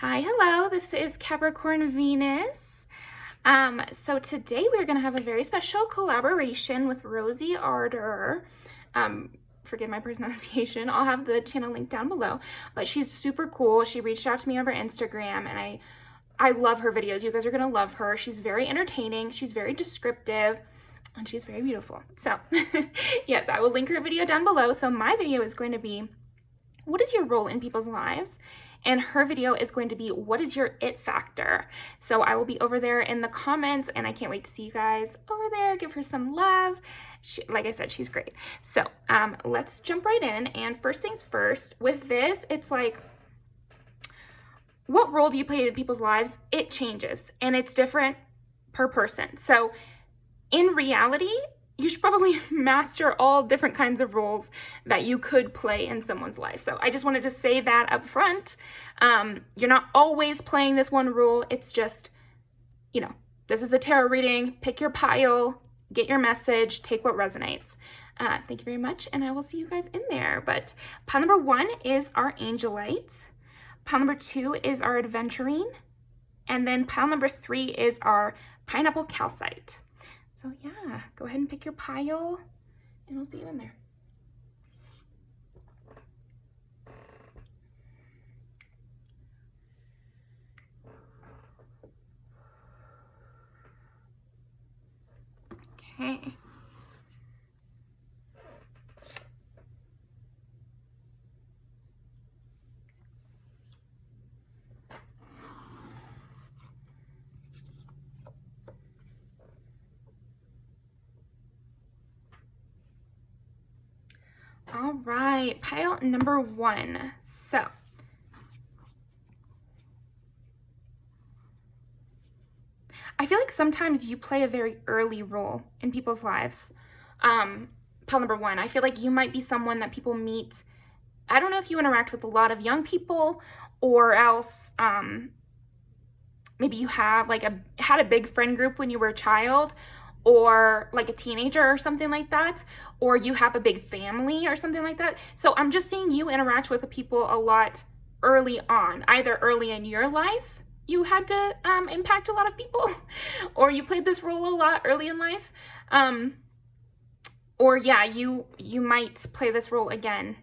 Hi, hello, this is Capricorn Venus. So today we're going to have a very special collaboration with Rosie Ardor. Forgive my pronunciation. I'll have the channel link down below, but she's super cool. She reached out to me over Instagram and I love her videos. You guys are going to love her. She's very entertaining. She's very descriptive and she's very beautiful. So yes, I will link her video down below. So my video is going to be, what is your role in people's lives? And her video is going to be, what is your it factor? So I will be over there in the comments and I can't wait to see you guys over there. Give her some love. Like I said, she's great. So let's jump right in. And first things first, with this, it's like, what role do you play in people's lives? It changes and it's different per person. So in reality, you should probably master all different kinds of roles that you could play in someone's life. So I just wanted to say that up front. You're not always playing this one role. It's just, this is a tarot reading. Pick your pile, get your message, take what resonates. Thank you very much, and I will see you guys in there. But pile number 1 is our Angelite. Pile number 2 is our Adventurine. And then pile number 3 is our Pineapple Calcite. So yeah, go ahead and pick your pile and we'll see you in there. Okay. All right, pile number 1. So I feel like sometimes you play a very early role in people's lives. Pile number 1, I feel like you might be someone that people meet. I don't know if you interact with a lot of young people or else maybe you have had a big friend group when you were a child, or like a teenager or something like that, or you have a big family or something like that. So I'm just seeing you interact with the people a lot early on, either early in your life, you had to impact a lot of people, or you played this role a lot early in life. Or yeah, you might play this role again,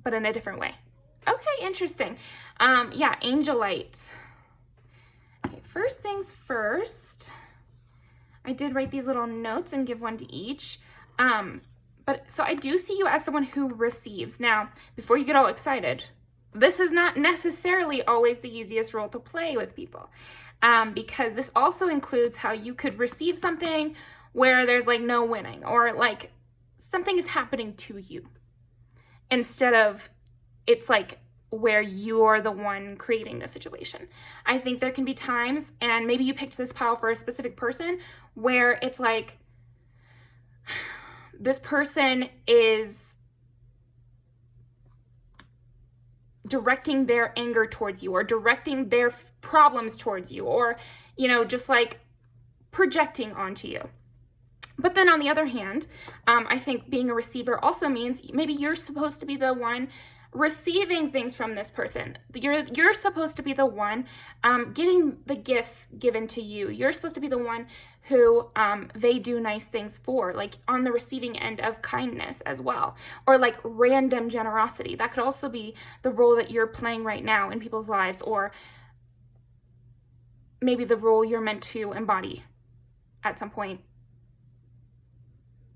but in a different way. Okay, interesting. Yeah, Angelite. Okay, first things first. I did write these little notes and give one to each. But so I do see you as someone who receives. Now, before you get all excited, this is not necessarily always the easiest role to play with people, because this also includes how you could receive something where there's like no winning, or like something is happening to you instead of it's like where you're the one creating the situation. I think there can be times, and maybe you picked this pile for a specific person, where it's like this person is directing their anger towards you, or directing their problems towards you, or, just like projecting onto you. But then on the other hand, I think being a receiver also means maybe you're supposed to be the one receiving things from this person. You're supposed to be the one getting the gifts given to you. You're supposed to be the one who they do nice things for, like on the receiving end of kindness as well, or like random generosity. That could also be the role that you're playing right now in people's lives, or maybe the role you're meant to embody at some point.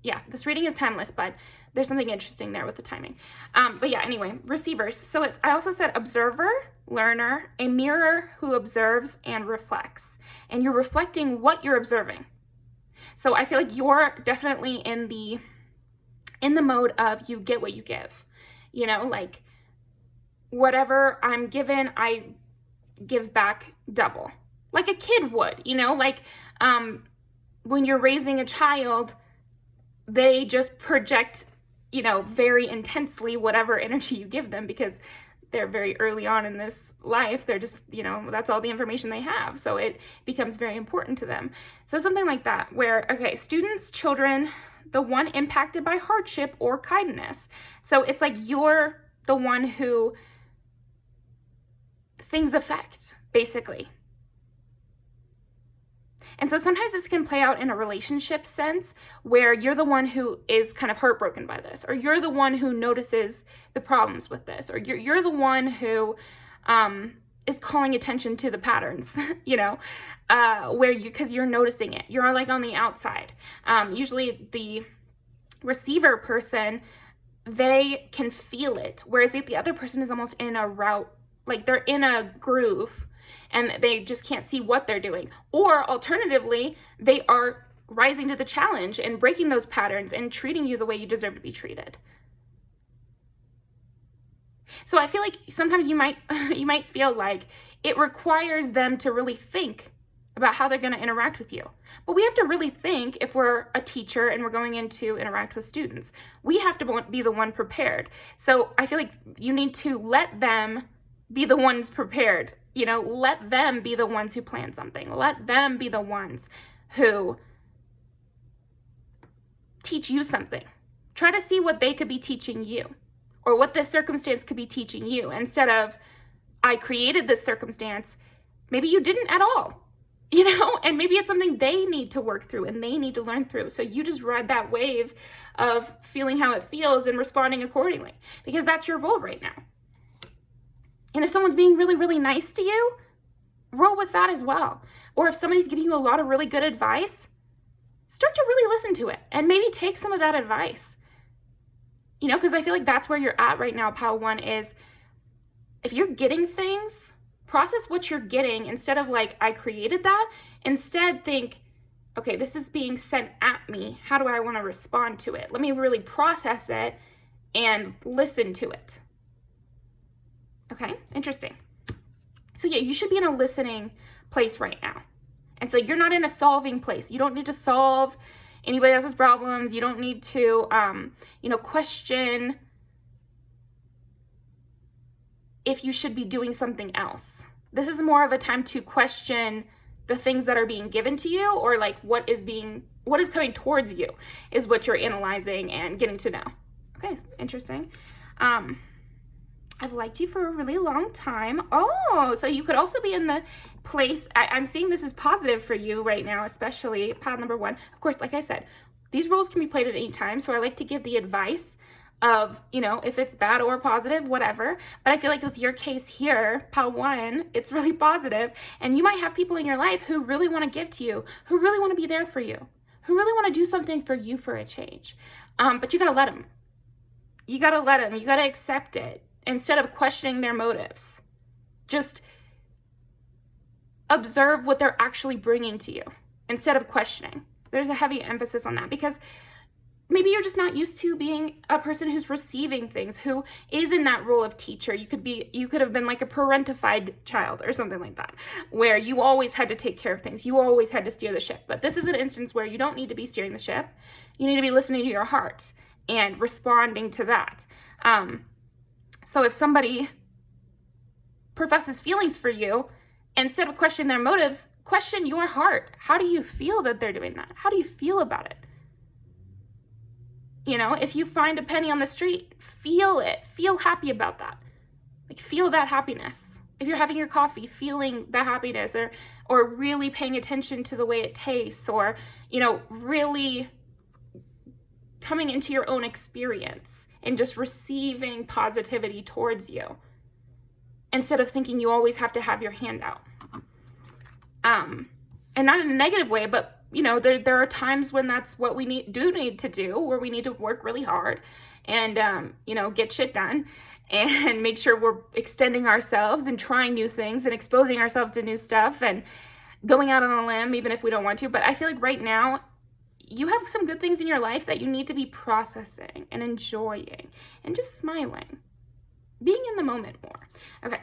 Yeah, this reading is timeless, but there's something interesting there with the timing. But yeah, anyway, receivers. So I also said observer, learner, a mirror who observes and reflects. And you're reflecting what you're observing. So I feel like you're definitely in the mode of you get what you give. Like whatever I'm given, I give back double. Like a kid would, like when you're raising a child, they just project, very intensely whatever energy you give them, because they're very early on in this life. They're just, that's all the information they have. So it becomes very important to them. So something like that where, okay, students, children, the one impacted by hardship or kindness. So it's like you're the one who things affect, basically. And so sometimes this can play out in a relationship sense where you're the one who is kind of heartbroken by this, or you're the one who notices the problems with this, or you're the one who is calling attention to the patterns, you know, because you're noticing it. You're like on the outside. Usually the receiver person, they can feel it, whereas the other person is almost in a route, like they're in a groove and they just can't see what they're doing. Or alternatively, they are rising to the challenge and breaking those patterns and treating you the way you deserve to be treated. So I feel like sometimes you might feel like it requires them to really think about how they're going to interact with you. But we have to really think, if we're a teacher and we're going in to interact with students, we have to be the one prepared. So I feel like you need to let them be the ones prepared. You know, let them be the ones who plan something. Let them be the ones who teach you something. Try to see what they could be teaching you, or what this circumstance could be teaching you, instead of, I created this circumstance. Maybe you didn't at all, you know, and maybe it's something they need to work through and they need to learn through. So you just ride that wave of feeling how it feels and responding accordingly, because that's your role right now. And if someone's being really, really nice to you, roll with that as well. Or if somebody's giving you a lot of really good advice, start to really listen to it and maybe take some of that advice. You know, because I feel like that's where you're at right now, Pile 1, is if you're getting things, process what you're getting instead of like, I created that. Instead, think, okay, this is being sent at me. How do I want to respond to it? Let me really process it and listen to it. Okay, interesting. So yeah, you should be in a listening place right now. And so you're not in a solving place. You don't need to solve anybody else's problems. You don't need to, question if you should be doing something else. This is more of a time to question the things that are being given to you, or like what is coming towards you is what you're analyzing and getting to know. Okay, interesting. I've liked you for a really long time. Oh, so you could also be in the place, I'm seeing this is positive for you right now, especially pile number 1. Of course, like I said, these roles can be played at any time, so I like to give the advice of, if it's bad or positive, whatever. But I feel like with your case here, pile 1, it's really positive, and you might have people in your life who really want to give to you, who really want to be there for you, who really want to do something for you for a change. But you got to let them. You got to let them. You got to accept it. Instead of questioning their motives, just observe what they're actually bringing to you instead of questioning. There's a heavy emphasis on that, because maybe you're just not used to being a person who's receiving things, who is in that role of teacher. You could have been like a parentified child or something like that, where you always had to take care of things. You always had to steer the ship. But this is an instance where you don't need to be steering the ship. You need to be listening to your heart and responding to that. So if somebody professes feelings for you, instead of questioning their motives, question your heart. How do you feel that they're doing that? How do you feel about it? If you find a penny on the street, feel it. Feel happy about that. Like, feel that happiness. If you're having your coffee, feeling the happiness, or really paying attention to the way it tastes, or, really coming into your own experience and just receiving positivity towards you, instead of thinking you always have to have your hand out. And not in a negative way, but there are times when that's what we need to do, where we need to work really hard and get shit done and make sure we're extending ourselves and trying new things and exposing ourselves to new stuff and going out on a limb even if we don't want to. But I feel like right now you have some good things in your life that you need to be processing and enjoying and just smiling, being in the moment more. Okay.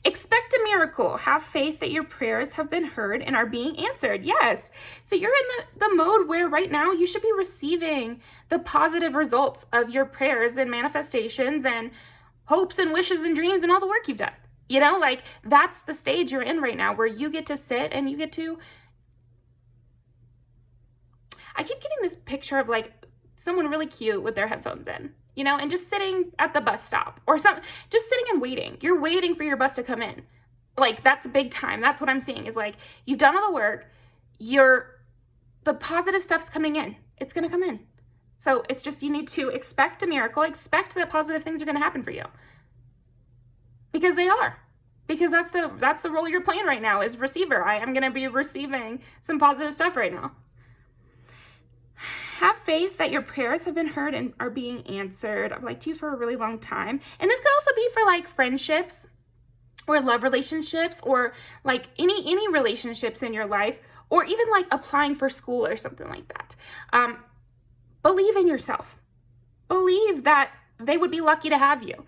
Expect a miracle. Have faith that your prayers have been heard and are being answered. Yes. So you're in the mode where right now you should be receiving the positive results of your prayers and manifestations and hopes and wishes and dreams and all the work you've done. That's the stage you're in right now, where you get to sit and you get to, I keep getting this picture of like someone really cute with their headphones in, you know, and just sitting at the bus stop or something, just sitting and waiting. You're waiting for your bus to come in. Like, that's big time. That's what I'm seeing, is like, you've done all the work. The positive stuff's coming in. It's going to come in. So it's just, you need to expect a miracle, expect that positive things are going to happen for you. Because they are. Because that's the role you're playing right now, is receiver. I am going to be receiving some positive stuff right now. Have faith that your prayers have been heard and are being answered. I've liked you for a really long time. And this could also be for like friendships or love relationships, or like any relationships in your life, or even like applying for school or something like that. Believe in yourself. Believe that they would be lucky to have you.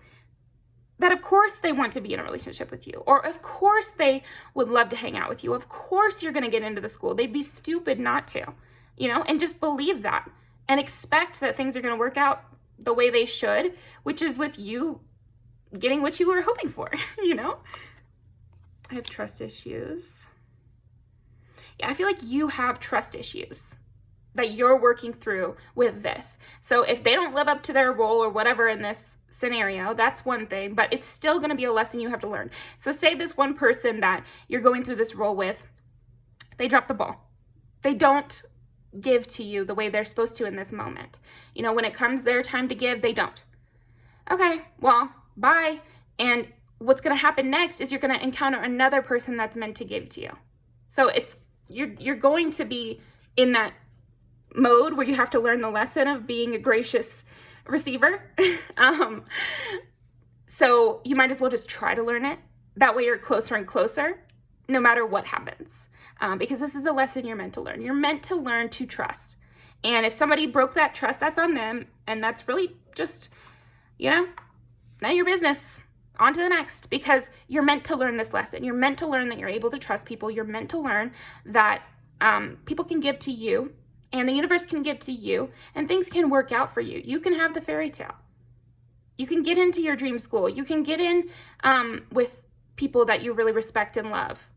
That of course they want to be in a relationship with you, or of course they would love to hang out with you. Of course you're going to get into the school. They'd be stupid not to, you know, and just believe that and expect that things are going to work out the way they should, which is with you getting what you were hoping for, you know? I have trust issues. Yeah, I feel like you have trust issues that you're working through with this. So if they don't live up to their role or whatever in this scenario, that's one thing, but it's still going to be a lesson you have to learn. So say this one person that you're going through this role with, they drop the ball. They don't give to you the way they're supposed to in this moment. You know, when it comes their time to give, they don't. Okay, well, bye. And what's going to happen next is you're going to encounter another person that's meant to give to you. So you're going to be in that mode where you have to learn the lesson of being a gracious receiver. So you might as well just try to learn it. That way you're closer and closer, no matter what happens. Because this is the lesson you're meant to learn. You're meant to learn to trust. And if somebody broke that trust, that's on them. And that's really just, you know, none of your business. On to the next, because you're meant to learn this lesson. You're meant to learn that you're able to trust people. You're meant to learn that people can give to you, and the universe can give to you, and things can work out for you. You can have the fairy tale. You can get into your dream school. You can get in with people that you really respect and love.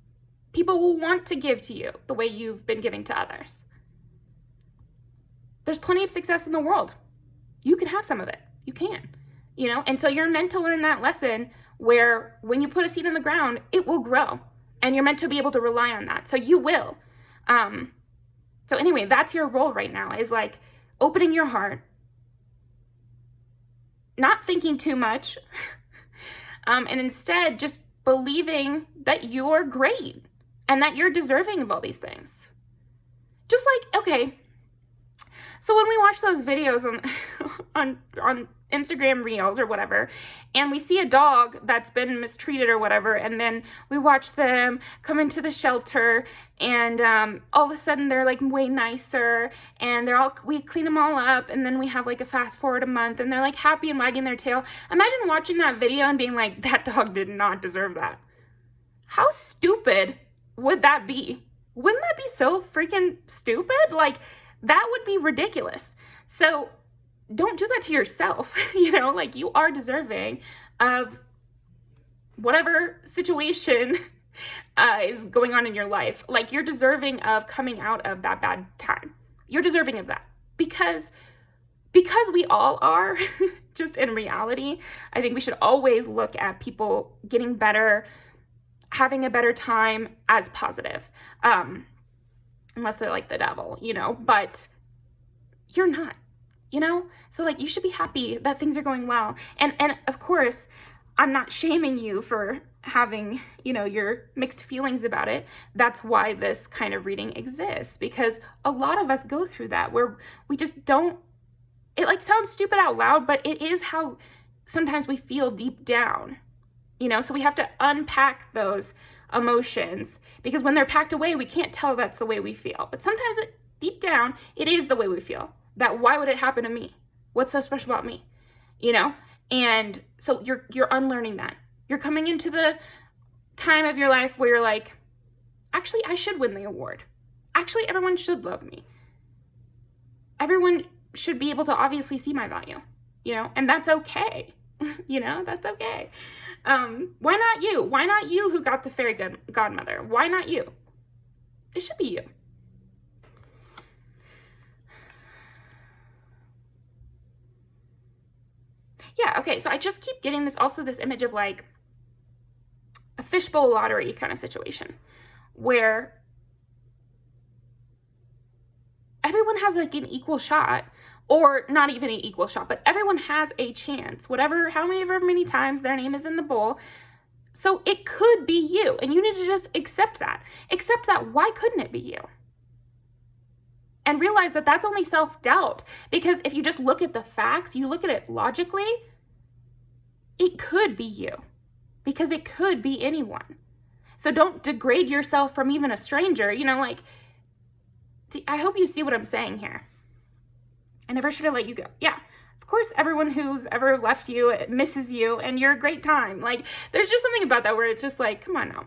People will want to give to you the way you've been giving to others. There's plenty of success in the world. You can have some of it. You can. You know, and so you're meant to learn that lesson where when you put a seed in the ground, it will grow, and you're meant to be able to rely on that. So you will. So anyway, that's your role right now, is like opening your heart, not thinking too much, and instead just believing that you're great and that you're deserving of all these things. Just like, okay, so when we watch those videos on Instagram Reels or whatever, and we see a dog that's been mistreated or whatever, and then we watch them come into the shelter, and all of a sudden they're like way nicer, and we clean them all up, and then we have like a fast forward a month, and they're like happy and wagging their tail. Imagine watching that video and being like, that dog did not deserve that. How stupid would that be? Wouldn't that be so freaking stupid? Like, that would be ridiculous. So don't do that to yourself. You know, like, you are deserving of whatever situation is going on in your life. Like, you're deserving of coming out of that bad time. You're deserving of that because we all are. Just in reality, I think we should always look at people getting better, having a better time as positive. Unless they're like the devil, you know, but you're not, you know? So like, you should be happy that things are going well. And of course, I'm not shaming you for having, you know, your mixed feelings about it. That's why this kind of reading exists, because a lot of us go through that where we just don't, it like sounds stupid out loud, but it is how sometimes we feel deep down, you know? So we have to unpack those emotions, because when they're packed away, we can't tell that's the way we feel. But sometimes deep down, it is the way we feel. That why would it happen to me? What's so special about me? You know? And so you're unlearning that. You're coming into the time of your life where you're like, actually, I should win the award. Actually, everyone should love me. Everyone should be able to obviously see my value, you know? And that's okay. You know, that's okay. Why not you? Why not you who got the fairy godmother? Why not you? It should be you. Yeah, okay, so I just keep getting this image of like a fishbowl lottery kind of situation where everyone has like an equal shot, or not even an equal shot, but everyone has a chance, however many times their name is in the bowl. So it could be you, and you need to just accept that. Accept that. Why couldn't it be you? And realize that that's only self-doubt, because if you just look at the facts, you look at it logically, it could be you, because it could be anyone. So don't degrade yourself from even a stranger, like, I hope you see what I'm saying here. I never should have let you go. Yeah, of course, everyone who's ever left you misses you, and you're a great time. Like, there's just something about that where it's just like, come on now.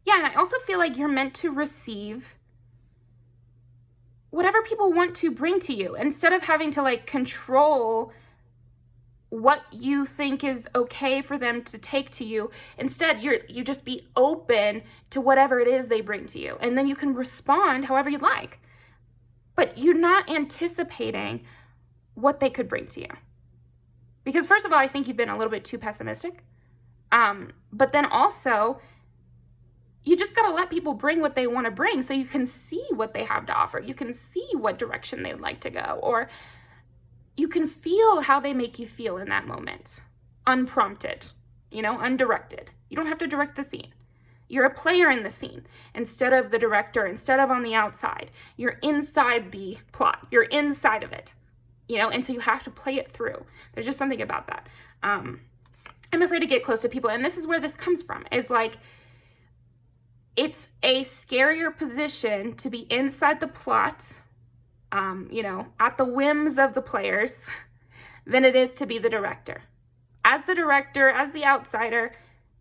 Yeah, and I also feel like you're meant to receive whatever people want to bring to you, instead of having to like control what you think is okay for them to take to you. Instead, you just be open to whatever it is they bring to you, and then you can respond however you'd like. But you're not anticipating what they could bring to you, because first of all, I think you've been a little bit too pessimistic. But then also, you just got to let people bring what they want to bring, so you can see what they have to offer. You can see what direction they'd like to go, or you can feel how they make you feel in that moment, unprompted, undirected. You don't have to direct the scene. You're a player in the scene instead of the director, instead of on the outside. You're inside the plot. You're inside of it, and so you have to play it through. There's just something about that. I'm afraid to get close to people, and this is where this comes from, is like, it's a scarier position to be inside the plot, at the whims of the players, than it is to be the director. As the director, as the outsider,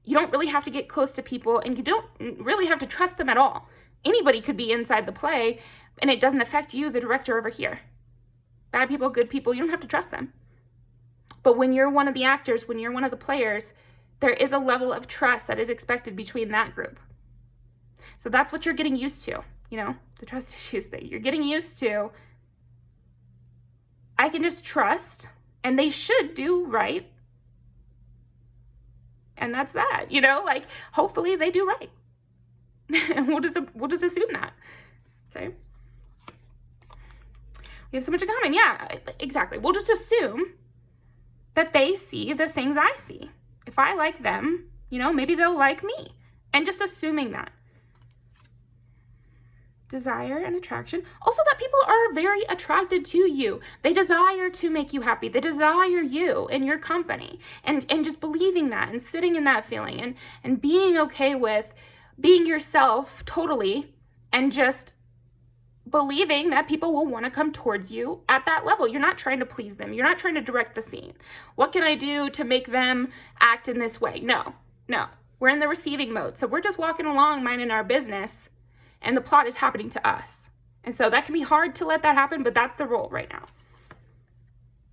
you don't really have to get close to people, and you don't really have to trust them at all. Anybody could be inside the play, and it doesn't affect you, the director over here. Bad people, good people, you don't have to trust them. But when you're one of the actors, when you're one of the players, there is a level of trust that is expected between that group. So that's what you're getting used to, the trust issues that you're getting used to. I can just trust, and they should do right. And that's that, like, hopefully they do right. And we'll just assume that. Okay. We have so much in common. Yeah, exactly. We'll just assume that they see the things I see. If I like them, maybe they'll like me. And just assuming that. Desire and attraction. Also, that people are very attracted to you. They desire to make you happy. They desire you and your company. And just believing that, and sitting in that feeling, and being okay with being yourself totally, and just believing that people will want to come towards you at that level. You're not trying to please them. You're not trying to direct the scene. What can I do to make them act in this way? No. We're in the receiving mode. So we're just walking along, minding our business, and the plot is happening to us. And so that can be hard to let that happen, but that's the role right now.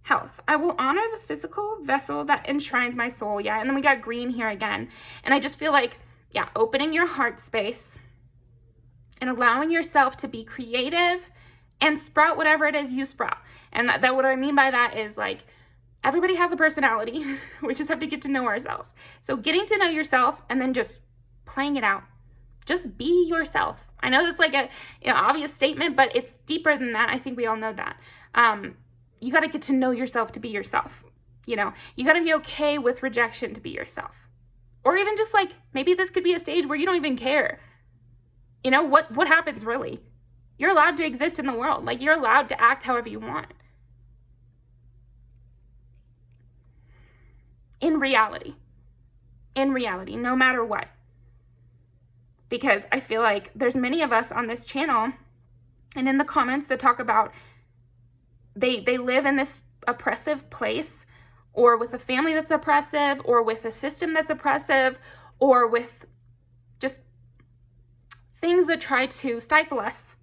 Health. I will honor the physical vessel that enshrines my soul. Yeah, and then we got green here again. And I just feel like, opening your heart space and allowing yourself to be creative and sprout whatever it is you sprout. And that what I mean by that is, like, everybody has a personality. We just have to get to know ourselves. So getting to know yourself and then just playing it out. Just be yourself. I know that's like a obvious statement, but it's deeper than that. I think we all know that. You got to get to know yourself to be yourself. You got to be okay with rejection to be yourself. Or even just like, maybe this could be a stage where you don't even care. What happens really? You're allowed to exist in the world. Like, you're allowed to act however you want. In reality, no matter what. Because I feel like there's many of us on this channel and in the comments that talk about they live in this oppressive place, or with a family that's oppressive, or with a system that's oppressive, or with just things that try to stifle us.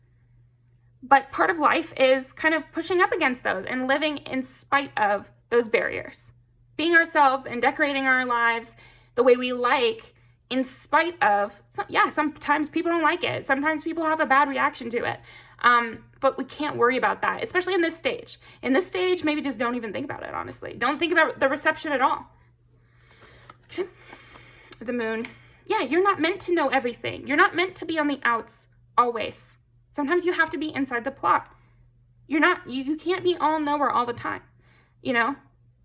But part of life is kind of pushing up against those and living in spite of those barriers. Being ourselves and decorating our lives the way we like, in spite of, sometimes people don't like it. Sometimes people have a bad reaction to it. But we can't worry about that, especially in this stage. In this stage, maybe just don't even think about it, honestly. Don't think about the reception at all. Okay. The moon. Yeah, you're not meant to know everything. You're not meant to be on the outs always. Sometimes you have to be inside the plot. You can't be all knower all the time, you know?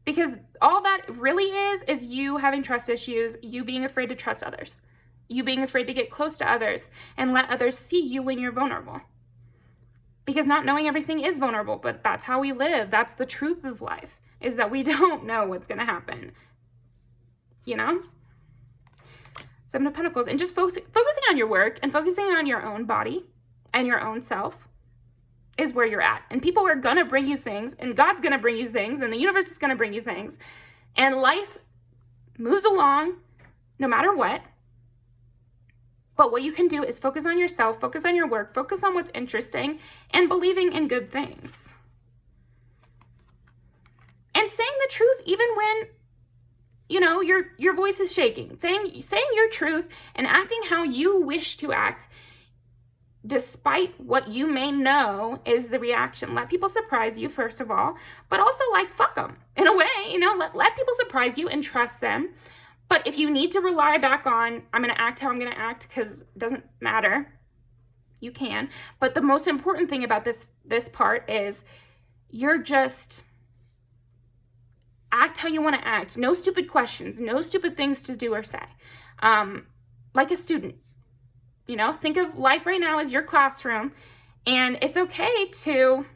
Because all that really is you having trust issues, you being afraid to trust others, you being afraid to get close to others and let others see you when you're vulnerable. Because not knowing everything is vulnerable, but that's how we live. That's the truth of life, is that we don't know what's going to happen, you know? Seven of Pentacles, and just focusing on your work and focusing on your own body and your own self is where you're at. And people are going to bring you things, and God's going to bring you things, and the universe is going to bring you things. And life moves along no matter what. But what you can do is focus on yourself, focus on your work, focus on what's interesting, and believing in good things. And saying the truth even when, you know, your voice is shaking. Saying your truth and acting how you wish to act, despite what you may know is the reaction. Let people surprise you, first of all, but also, like, fuck them in a way, you know, let people surprise you and trust them. But if you need to rely back on, I'm going to act how I'm going to act because it doesn't matter, you can. But the most important thing about this part is you're just act how you want to act. No stupid questions, no stupid things to do or say. Like a student. You know, think of life right now as your classroom, and it's okay to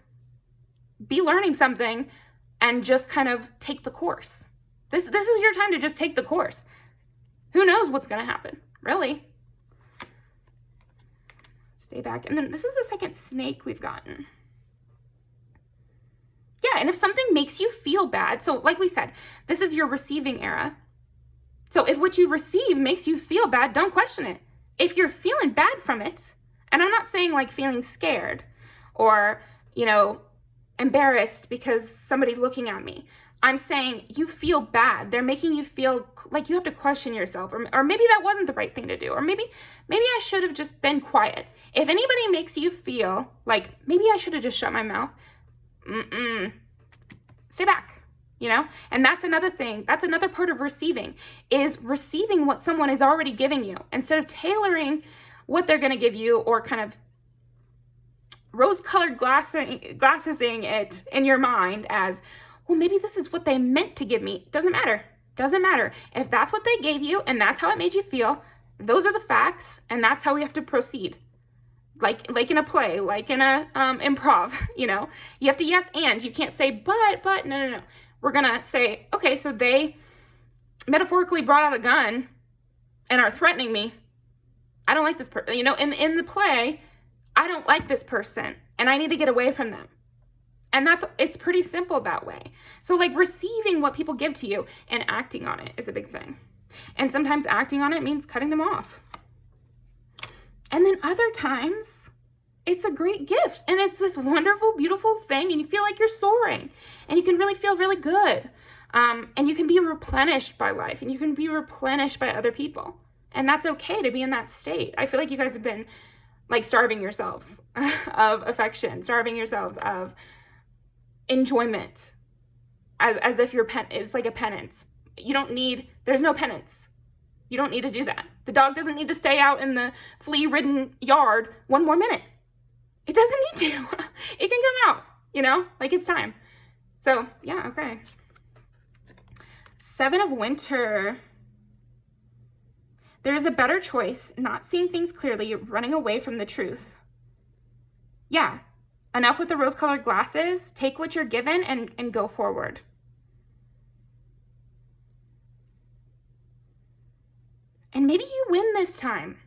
be learning something and just kind of take the course. This is your time to just take the course. Who knows what's going to happen, really? Stay back. And then this is the second snake we've gotten. Yeah, and if something makes you feel bad, so like we said, this is your receiving era. So if what you receive makes you feel bad, don't question it. If you're feeling bad from it, and I'm not saying like feeling scared or, you know, embarrassed because somebody's looking at me. I'm saying you feel bad. They're making you feel like you have to question yourself, or maybe that wasn't the right thing to do, or maybe I should have just been quiet. If anybody makes you feel like maybe I should have just shut my mouth, stay back. You know, and that's another thing. That's another part of receiving, is receiving what someone is already giving you instead of tailoring what they're going to give you, or kind of rose-colored glassesing it in your mind as, well, maybe this is what they meant to give me. Doesn't matter. Doesn't matter. If that's what they gave you and that's how it made you feel, those are the facts, and that's how we have to proceed. Like in a play, like in a improv, you know, you have to yes and. You can't say but no. We're going to say, okay, so they metaphorically brought out a gun and are threatening me. I don't like this person. You know, in the play, I don't like this person and I need to get away from them. And it's pretty simple that way. So like receiving what people give to you and acting on it is a big thing. And sometimes acting on it means cutting them off. And then other times, it's a great gift, and it's this wonderful, beautiful thing, and you feel like you're soaring, and you can really feel really good, and you can be replenished by life, and you can be replenished by other people, and that's okay to be in that state. I feel like you guys have been like starving yourselves of affection, starving yourselves of enjoyment, as if it's like a penance. There's no penance. You don't need to do that. The dog doesn't need to stay out in the flea-ridden yard one more minute. It doesn't need to. It can come out, you know, like it's time. So, yeah, okay. Seven of Winter. There is a better choice, not seeing things clearly, running away from the truth. Yeah, enough with the rose-colored glasses. Take what you're given and go forward. And maybe you win this time,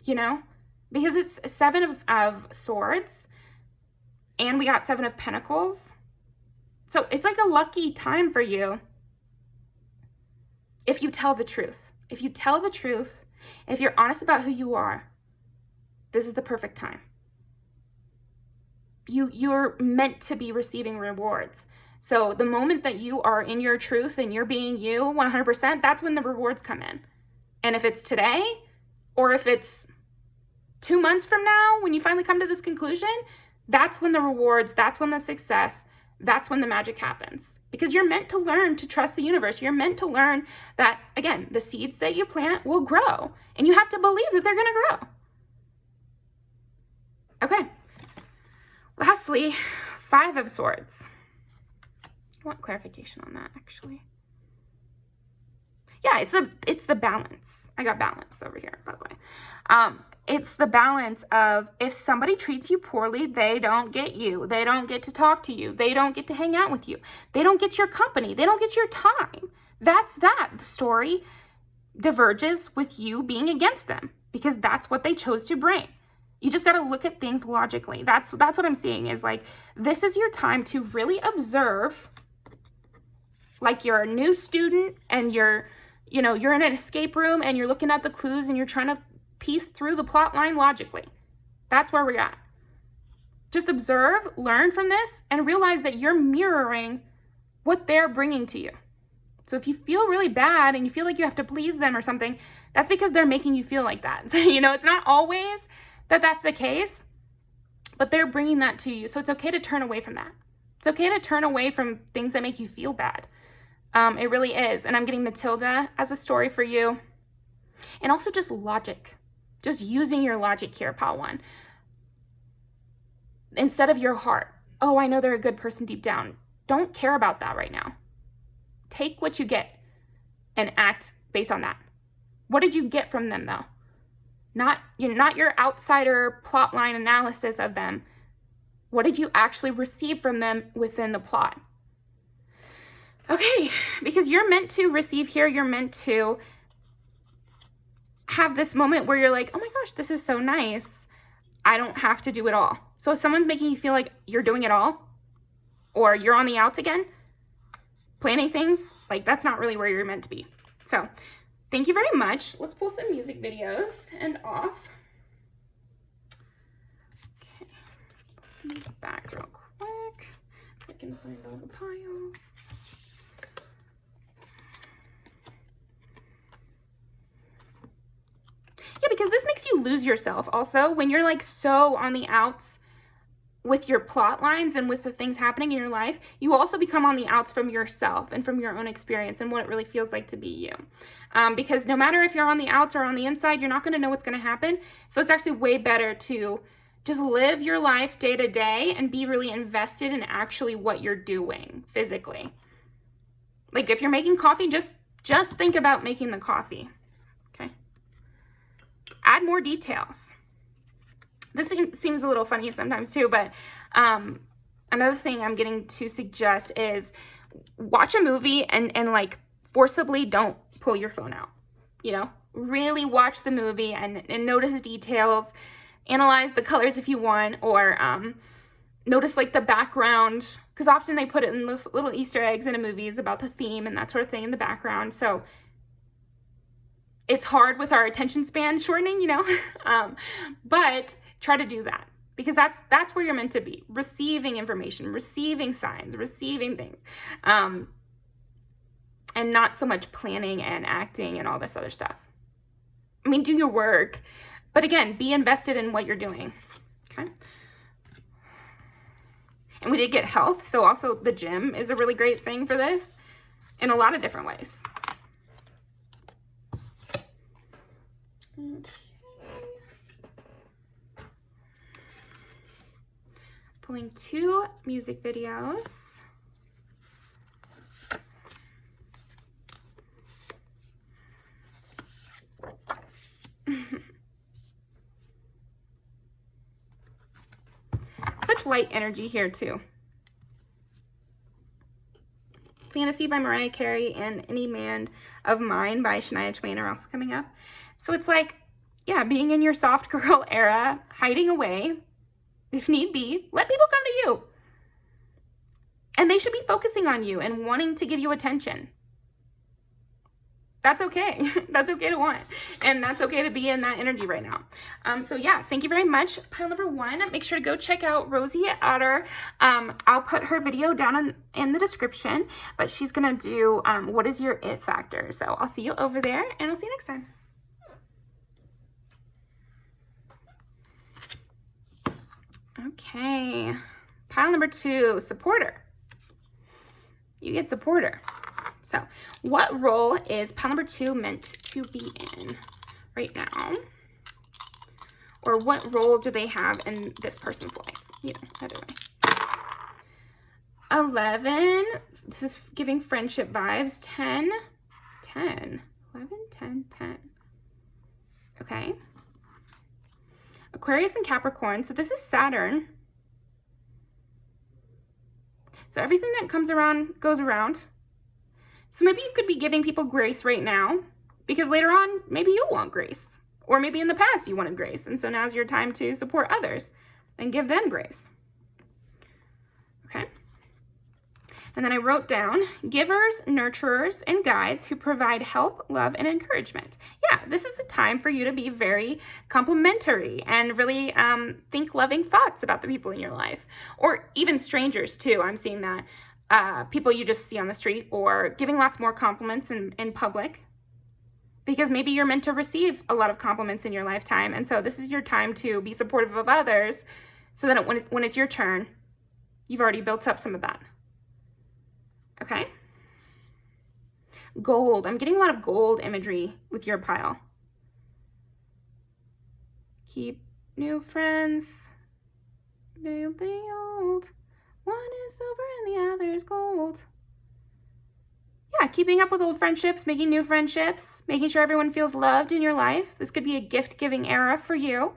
you know, because it's Seven of Swords and we got Seven of Pentacles. So it's like a lucky time for you if you tell the truth. If you tell the truth, if you're honest about who you are, this is the perfect time. You're meant to be receiving rewards. So the moment that you are in your truth and you're being you 100%, that's when the rewards come in. And if it's today, or if it's 2 months from now, when you finally come to this conclusion, that's when the rewards, that's when the success, that's when the magic happens. Because you're meant to learn to trust the universe. You're meant to learn that, again, the seeds that you plant will grow. And you have to believe that they're going to grow. Okay. Lastly, 5 of Swords. I want clarification on that, actually. Yeah, it's the balance. I got balance over here, by the way. It's the balance of, if somebody treats you poorly, they don't get you. They don't get to talk to you. They don't get to hang out with you. They don't get your company. They don't get your time. That's that. The story diverges with you being against them because that's what they chose to bring. You just got to look at things logically. That's what I'm seeing is like, this is your time to really observe, like you're a new student and you're in an escape room and you're looking at the clues and you're trying to piece through the plot line logically. That's where we're at. Just observe, learn from this, and realize that you're mirroring what they're bringing to you. So if you feel really bad and you feel like you have to please them or something, that's because they're making you feel like that. So, it's not always that that's the case, but they're bringing that to you. So it's okay to turn away from that. It's okay to turn away from things that make you feel bad. It really is. And I'm getting Matilda as a story for you. And also just logic. Just using your logic here, pile 1. Instead of your heart. Oh, I know they're a good person deep down. Don't care about that right now. Take what you get and act based on that. What did you get from them, though? Not your outsider plotline analysis of them. What did you actually receive from them within the plot? Okay, because you're meant to receive here. You're meant to have this moment where you're like, oh my gosh, this is so nice. I don't have to do it all. So if someone's making you feel like you're doing it all, or you're on the outs again, planning things, like that's not really where you're meant to be. So thank you very much. Let's pull some music videos and off. Okay, put these back real quick. I can find all the piles. Yeah, because this makes you lose yourself also when you're like so on the outs with your plot lines and with the things happening in your life. You also become on the outs from yourself and from your own experience and what it really feels like to be you. Because no matter if you're on the outs or on the inside, you're not going to know what's going to happen. So it's actually way better to just live your life day to day and be really invested in actually what you're doing physically. Like if you're making coffee, just think about making the coffee. Add more details. This seems a little funny sometimes too, but another thing I'm getting to suggest is watch a movie and like forcibly don't pull your phone out. Really watch the movie and notice details, analyze the colors if you want, or notice like the background, because often they put it in those little Easter eggs in movies about the theme and that sort of thing in the background. So it's hard with our attention span shortening, but try to do that because that's where you're meant to be. Receiving information, receiving signs, receiving things, and not so much planning and acting and all this other stuff. I mean, do your work, but again, be invested in what you're doing, okay? And we did get health, so also the gym is a really great thing for this in a lot of different ways. Okay. Pulling 2 music videos. Such light energy here too. Fantasy by Mariah Carey and Any Man of Mine by Shania Twain are also coming up. So it's like, yeah, being in your soft girl era, hiding away, if need be, let people come to you. And they should be focusing on you and wanting to give you attention. That's okay. That's okay to want. And that's okay to be in that energy right now. So yeah, thank you very much. Pile number 1, make sure to go check out Rosie Otter. I'll put her video down in the description, but she's going to do what is your it factor. So I'll see you over there and I'll see you next time. Okay. Pile number 2, supporter. You get supporter. So what role is pile number 2 meant to be in right now? Or what role do they have in this person's life? You know, either way. 11. This is giving friendship vibes. 10. 10. 11, 10, 10. Okay. Aquarius and Capricorn. So this is Saturn. So everything that comes around goes around. So maybe you could be giving people grace right now, because later on, maybe you'll want grace. Or maybe in the past you wanted grace, and so now's your time to support others and give them grace. Okay? And then I wrote down givers, nurturers, and guides who provide help, love, and encouragement. Yeah, this is a time for you to be very complimentary and really think loving thoughts about the people in your life. Or even strangers, too. I'm seeing that. People you just see on the street, or giving lots more compliments in public. Because maybe you're meant to receive a lot of compliments in your lifetime. And so this is your time to be supportive of others so that when it's your turn, you've already built up some of that. Okay? Gold. I'm getting a lot of gold imagery with your pile. Keep new friends. Build the old. One is silver and the other is gold. Yeah, keeping up with old friendships, making new friendships, making sure everyone feels loved in your life. This could be a gift-giving era for you.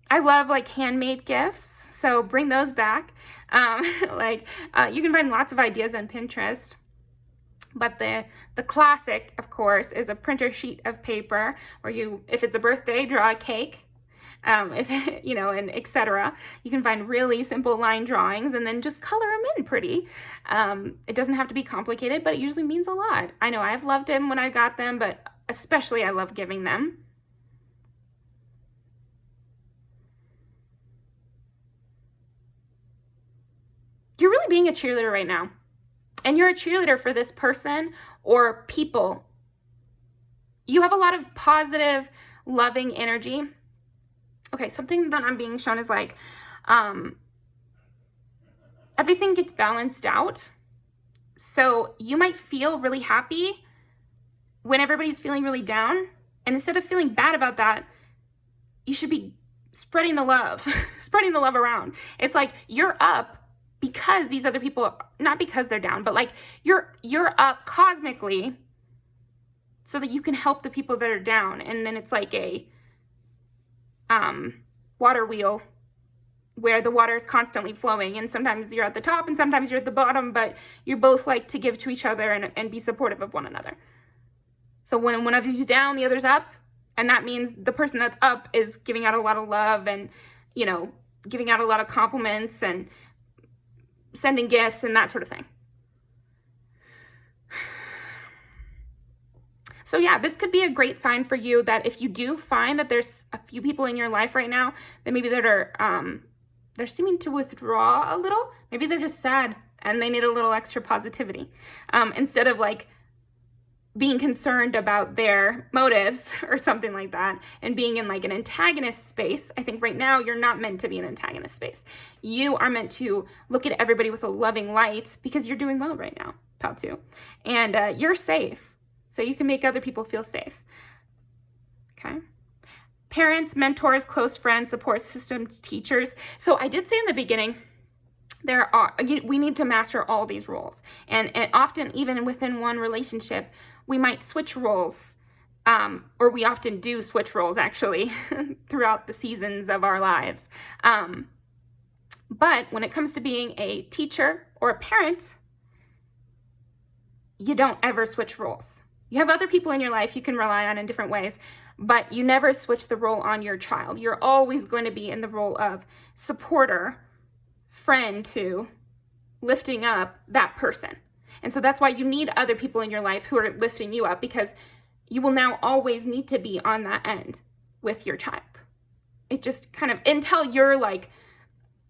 I love like handmade gifts, so bring those back. You can find lots of ideas on Pinterest. But the classic, of course, is a printer sheet of paper where you, if it's a birthday, draw a cake. And etc. You can find really simple line drawings and then just color them in pretty. It doesn't have to be complicated, but it usually means a lot. I know I've loved them when I got them, but especially I love giving them. You're really being a cheerleader right now. And you're a cheerleader for this person or people. You have a lot of positive, loving energy. Okay, something that I'm being shown is like, everything gets balanced out. So you might feel really happy when everybody's feeling really down. And instead of feeling bad about that, you should be spreading the love, spreading the love around. It's like you're up because these other people, not because they're down, but like you're up cosmically so that you can help the people that are down. And then it's like a water wheel where the water is constantly flowing, and sometimes you're at the top and sometimes you're at the bottom, but you both like to give to each other and be supportive of one another. So when one of you's down, the other's up, and that means the person that's up is giving out a lot of love and, giving out a lot of compliments and sending gifts and that sort of thing. So yeah, this could be a great sign for you that if you do find that there's a few people in your life right now that maybe they're seeming to withdraw a little, maybe they're just sad and they need a little extra positivity. Instead of like being concerned about their motives or something like that and being in like an antagonist space, I think right now you're not meant to be in an antagonist space. You are meant to look at everybody with a loving light because you're doing well right now, pal too. And you're safe. So you can make other people feel safe. Okay. Parents, mentors, close friends, support systems, teachers. So I did say in the beginning, we need to master all these roles. And often, even within one relationship, we might switch roles, or we often do switch roles actually throughout the seasons of our lives. But when it comes to being a teacher or a parent, you don't ever switch roles. You have other people in your life you can rely on in different ways, but you never switch the role on your child. You're always going to be in the role of supporter, friend to lifting up that person. And so that's why you need other people in your life who are lifting you up, because you will now always need to be on that end with your child. It just kind of, until you're like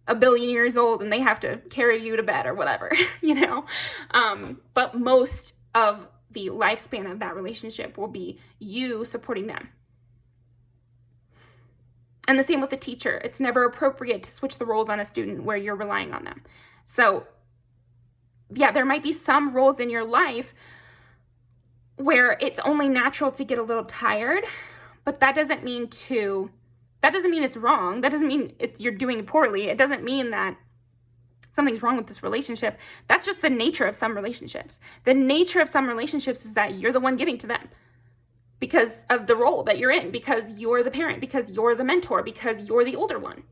a billion years old and they have to carry you to bed or whatever, but most of the lifespan of that relationship will be you supporting them. And the same with the teacher. It's never appropriate to switch the roles on a student where you're relying on them. So yeah, there might be some roles in your life where it's only natural to get a little tired, but that doesn't mean it's wrong. That doesn't mean you're doing poorly. It doesn't mean that something's wrong with this relationship. That's just the nature of some relationships. The nature of some relationships is that you're the one giving to them because of the role that you're in, because you're the parent, because you're the mentor, because you're the older one.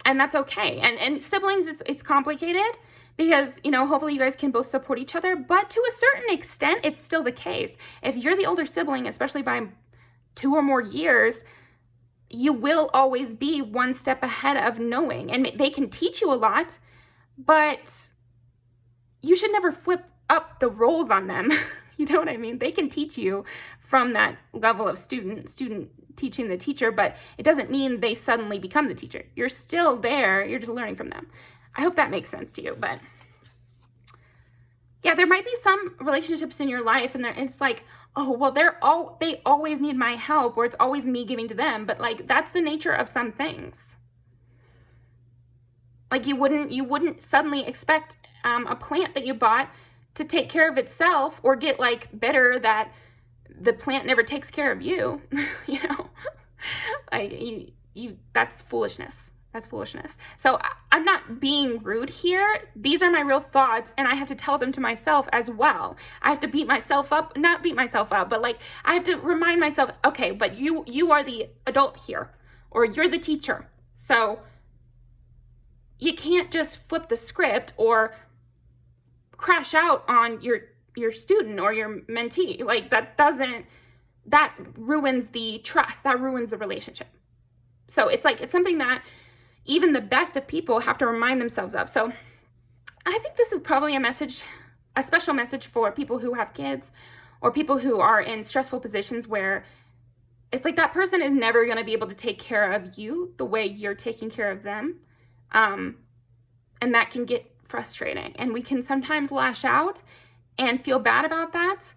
And that's okay. And siblings, it's complicated because, you know, hopefully you guys can both support each other, but to a certain extent, it's still the case. If you're the older sibling, especially by 2 or more years, you will always be one step ahead of knowing, and they can teach you a lot, but you should never flip up the roles on them. You know what I mean? They can teach you from that level of student teaching the teacher, but it doesn't mean they suddenly become the teacher. You're still there. You're just learning from them. I hope that makes sense to you, but yeah, there might be some relationships in your life and it's like, oh, well, they always need my help, or it's always me giving to them. But like, that's the nature of some things. Like you wouldn't suddenly expect a plant that you bought to take care of itself, or get like bitter that the plant never takes care of you. You know, like that's foolishness. That's foolishness. So I'm not being rude here. These are my real thoughts, and I have to tell them to myself as well. I have to not beat myself up, but like I have to remind myself, okay, but you are the adult here, or you're the teacher. So you can't just flip the script or crash out on your student or your mentee. Like that ruins the trust. That ruins the relationship. So it's something that even the best of people have to remind themselves of. So I think this is probably a special message for people who have kids, or people who are in stressful positions where it's like that person is never going to be able to take care of you the way you're taking care of them. And that can get frustrating. And we can sometimes lash out and feel bad about that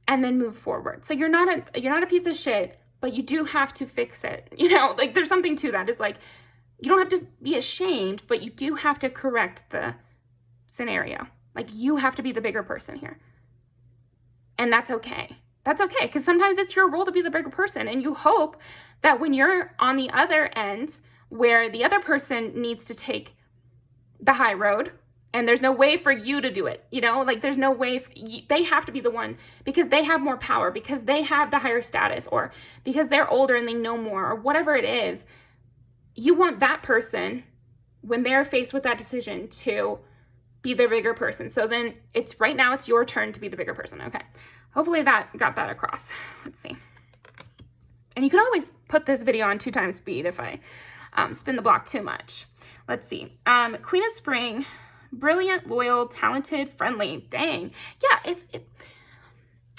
and then move forward. So you're not a piece of shit, but you do have to fix it. You know, like there's something to that. It's like, you don't have to be ashamed, but you do have to correct the scenario. Like you have to be the bigger person here. And that's okay. That's okay. Because sometimes it's your role to be the bigger person. And you hope that when you're on the other end, where the other person needs to take the high road, and there's no way for you to do it, you know, like there's no way, they have to be the one because they have more power, because they have the higher status, or because they're older and they know more, or whatever it is. You want that person, when they're faced with that decision, to be the bigger person. So then right now it's your turn to be the bigger person. Okay. Hopefully that got that across. Let's see. And you can always put this video on 2 times speed if I spin the block too much. Let's see. Queen of Spring, brilliant, loyal, talented, friendly. Dang. Yeah,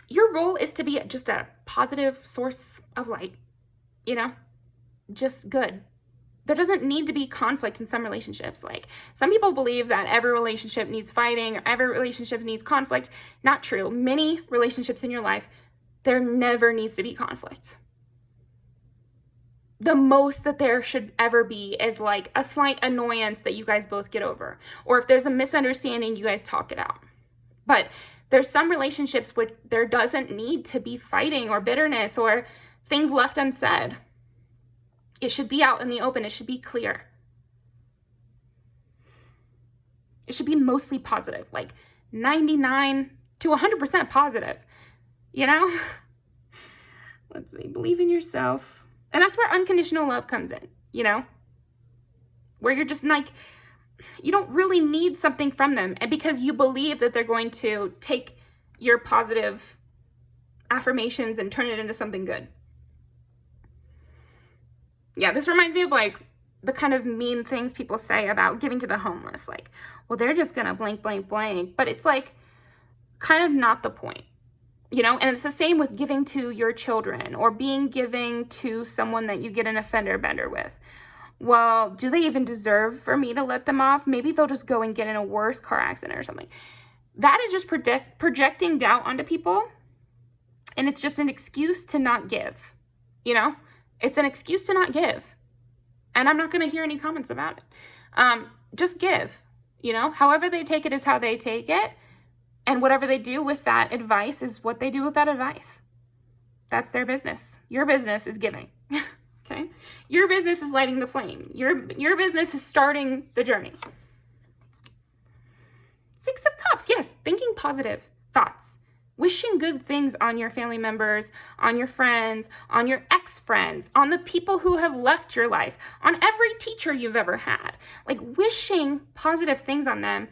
your role is to be just a positive source of light, you know, just good. There doesn't need to be conflict in some relationships. Like some people believe that every relationship needs fighting, or every relationship needs conflict. Not true. Many relationships in your life, there never needs to be conflict. The most that there should ever be is like a slight annoyance that you guys both get over. Or if there's a misunderstanding, you guys talk it out. But there's some relationships where there doesn't need to be fighting or bitterness or things left unsaid. It should be out in the open. It should be clear. It should be mostly positive, like 99 to 100% positive, you know? Let's see, believe in yourself. And that's where unconditional love comes in, you know? Where you're just like, you don't really need something from them, and because you believe that they're going to take your positive affirmations and turn it into something good. Yeah, this reminds me of like the kind of mean things people say about giving to the homeless. Like, well, they're just gonna blank, blank, blank. But it's like kind of not the point, you know? And it's the same with giving to your children or being giving to someone that you get in a fender bender with. Well, do they even deserve for me to let them off? Maybe they'll just go and get in a worse car accident or something. That is just projecting doubt onto people. And it's just an excuse to not give, you know? It's an excuse to not give. And I'm not going to hear any comments about it. Just give, however they take it is how they take it. And whatever they do with that advice is what they do with that advice. That's their business. Your business is giving. Okay? Your business is lighting the flame. Your business is starting the journey. 6 of Cups. Yes, thinking positive thoughts. Wishing good things on your family members, on your friends, on your ex-friends, on the people who have left your life, on every teacher you've ever had. Like wishing positive things on them,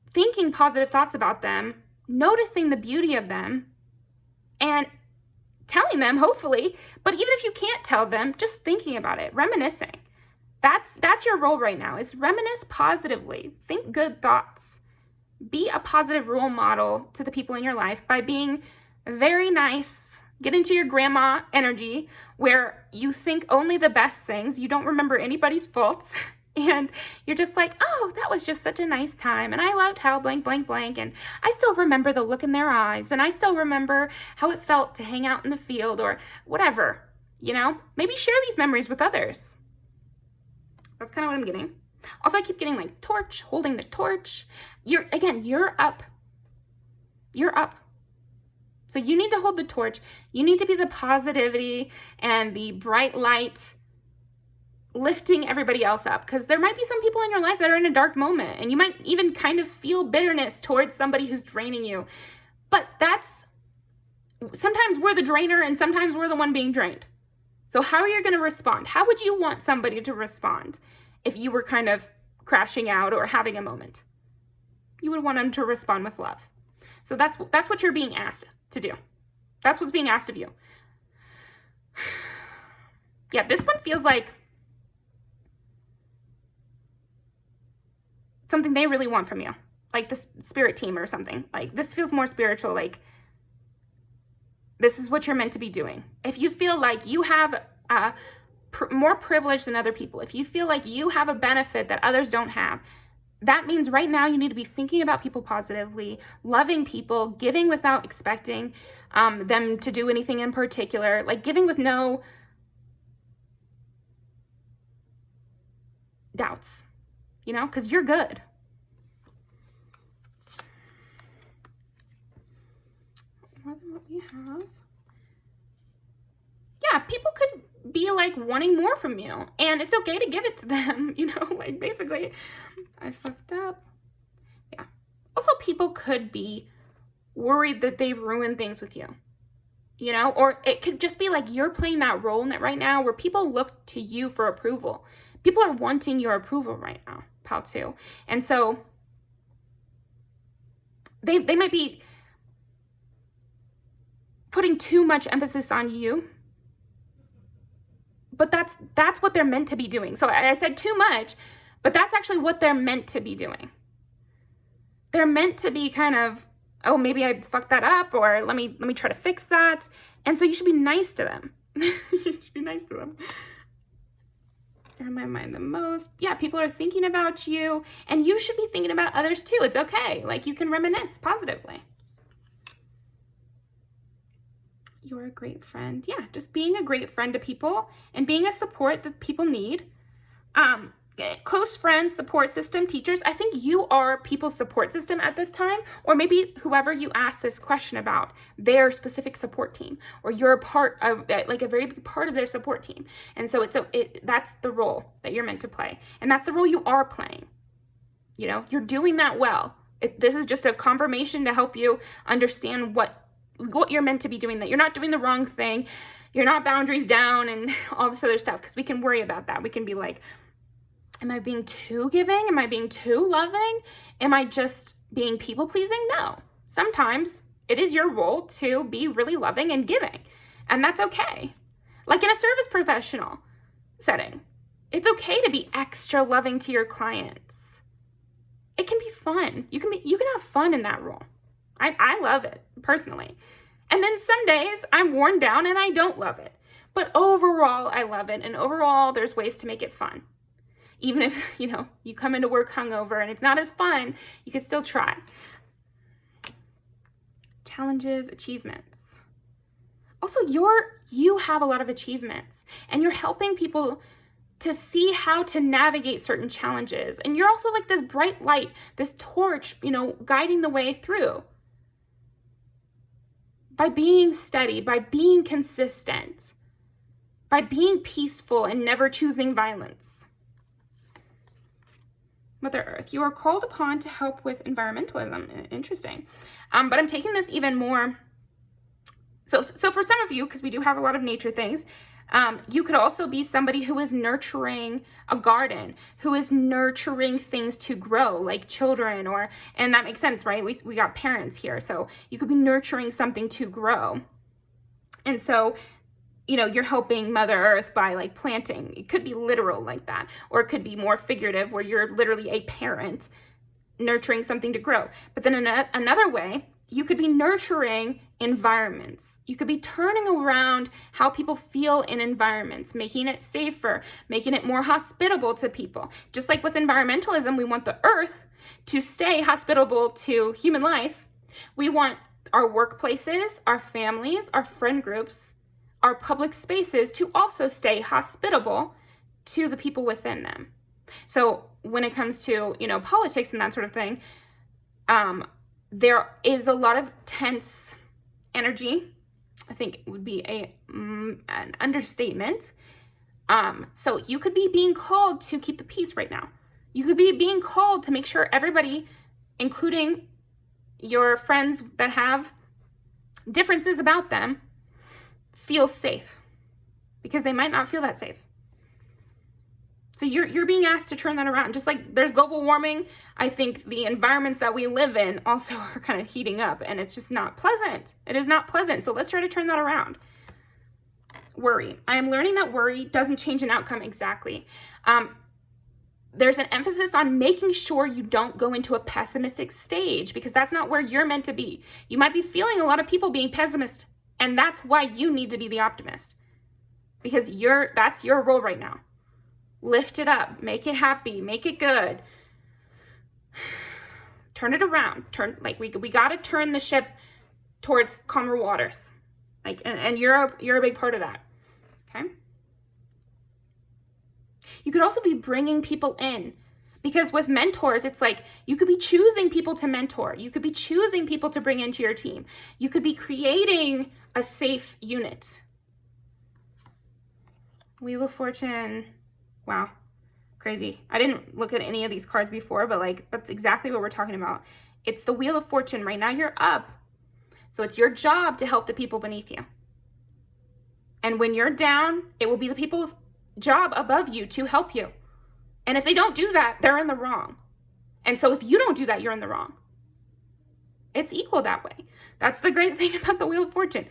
thinking positive thoughts about them, noticing the beauty of them, and telling them, hopefully, but even if you can't tell them, just thinking about it, reminiscing. That's your role right now, is reminisce positively. Think good thoughts. Be a positive role model to the people in your life by being very nice. Get into your grandma energy where you think only the best things. You don't remember anybody's faults. And you're just like, oh, that was just such a nice time. And I loved how blank, blank, blank. And I still remember the look in their eyes. And I still remember how it felt to hang out in the field or whatever, Maybe share these memories with others. That's kind of what I'm getting. Also, I keep getting like torch, holding the torch. You're up. You're up. So you need to hold the torch. You need to be the positivity and the bright light lifting everybody else up, because there might be some people in your life that are in a dark moment and you might even kind of feel bitterness towards somebody who's draining you. But sometimes we're the drainer and sometimes we're the one being drained. So how are you going to respond? How would you want somebody to respond if you were kind of crashing out or having a moment? You would want them to respond with love. So that's what you're being asked to do. That's what's being asked of you. Yeah, this one feels like something they really want from you, like the spirit team or something. Like this feels more spiritual, like this is what you're meant to be doing. If you feel like you have more privilege than other people, if you feel like you have a benefit that others don't have, that means right now you need to be thinking about people positively, loving people, giving without expecting them to do anything in particular, like giving with no doubts, because you're good. More than what we have. Yeah, people could be like wanting more from you, and it's okay to give it to them, like basically, I fucked up. Yeah. Also, people could be worried that they've ruined things with you, or it could just be like you're playing that role right now where people look to you for approval. People are wanting your approval right now, pal, too. And so they might be putting too much emphasis on you, but that's what they're meant to be doing. So I said too much, but that's actually what they're meant to be doing. They're meant to be kind of, oh, maybe I fucked that up, or let me try to fix that. And so you should be nice to them. You should be nice to them. In my mind the most. Yeah, people are thinking about you, and you should be thinking about others too. It's okay. Like you can reminisce positively. You're a great friend. Yeah, just being a great friend to people and being a support that people need. Close friends, support system, teachers. I think you are people's support system at this time, or maybe whoever you ask this question about, their specific support team, or you're a part of, like a very big part of their support team. And so that's the role that you're meant to play. And that's the role you are playing. You're doing that well. This is just a confirmation to help you understand what you're meant to be doing, that you're not doing the wrong thing. You're not boundaries down and all this other stuff, because we can worry about that. We can be like, am I being too giving? Am I being too loving? Am I just being people-pleasing? No. Sometimes it is your role to be really loving and giving, and that's okay. Like in a service professional setting, it's okay to be extra loving to your clients. It can be fun. You can have fun in that role. I love it, personally. And then some days I'm worn down and I don't love it. But overall, I love it. And overall, there's ways to make it fun. Even if, you come into work hungover and it's not as fun, you can still try. Challenges, achievements. Also, you have a lot of achievements, and you're helping people to see how to navigate certain challenges. And you're also like this bright light, this torch, guiding the way through. By being steady, by being consistent, by being peaceful and never choosing violence. Mother Earth, you are called upon to help with environmentalism. Interesting. But I'm taking this even more. So for some of you, because we do have a lot of nature things, you could also be somebody who is nurturing a garden, who is nurturing things to grow, like children, and that makes sense, right? We got parents here, so you could be nurturing something to grow. And so, you're helping Mother Earth by like planting. It could be literal like that, or it could be more figurative where you're literally a parent nurturing something to grow. But then another way, you could be nurturing environments. You could be turning around how people feel in environments, making it safer, making it more hospitable to people. Just like with environmentalism, we want the earth to stay hospitable to human life. We want our workplaces, our families, our friend groups, our public spaces to also stay hospitable to the people within them. So when it comes to, politics and that sort of thing, there is a lot of tense energy. I think it would be an understatement. So you could be being called to keep the peace right now. You could be being called to make sure everybody, including your friends that have differences about them, feel safe, because they might not feel that safe. So you're being asked to turn that around. Just like there's global warming, I think the environments that we live in also are kind of heating up, and it's just not pleasant. It is not pleasant. So let's try to turn that around. Worry. I am learning that worry doesn't change an outcome exactly. There's an emphasis on making sure you don't go into a pessimistic stage, because that's not where you're meant to be. You might be feeling a lot of people being pessimist, and that's why you need to be the optimist, because that's your role right now. Lift it up, make it happy, make it good. Turn it around. We got to turn the ship towards calmer waters. And you're a big part of that. Okay? You could also be bringing people in, because with mentors, it's like you could be choosing people to mentor. You could be choosing people to bring into your team. You could be creating a safe unit. Wheel of Fortune. Wow, crazy. I didn't look at any of these cards before, but that's exactly what we're talking about. It's the Wheel of Fortune. Right now you're up. So it's your job to help the people beneath you. And when you're down, it will be the people's job above you to help you. And if they don't do that, they're in the wrong. And so if you don't do that, you're in the wrong. It's equal that way. That's the great thing about the Wheel of Fortune.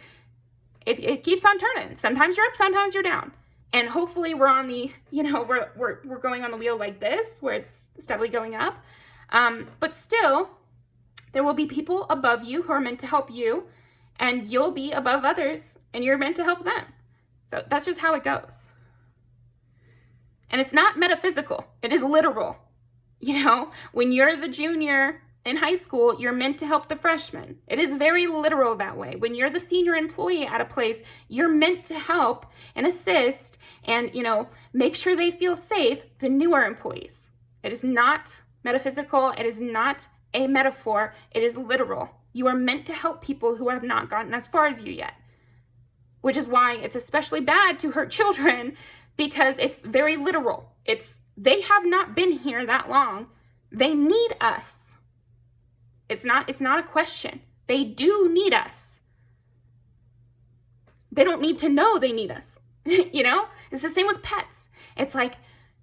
It keeps on turning. Sometimes you're up, sometimes you're down. And hopefully we're on the, we're going on the wheel like this, where it's steadily going up. But still, there will be people above you who are meant to help you, and you'll be above others, and you're meant to help them. So that's just how it goes. And it's not metaphysical. It is literal. When you're the junior in high school, you're meant to help the freshman. It is very literal that way. When you're the senior employee at a place, you're meant to help and assist and, make sure they feel safe, the newer employees. It is not metaphysical. It is not a metaphor. It is literal. You are meant to help people who have not gotten as far as you yet, which is why it's especially bad to hurt children, because it's very literal. They have not been here that long. They need us. It's not a question. They do need us. They don't need to know they need us. It's the same with pets. It's like,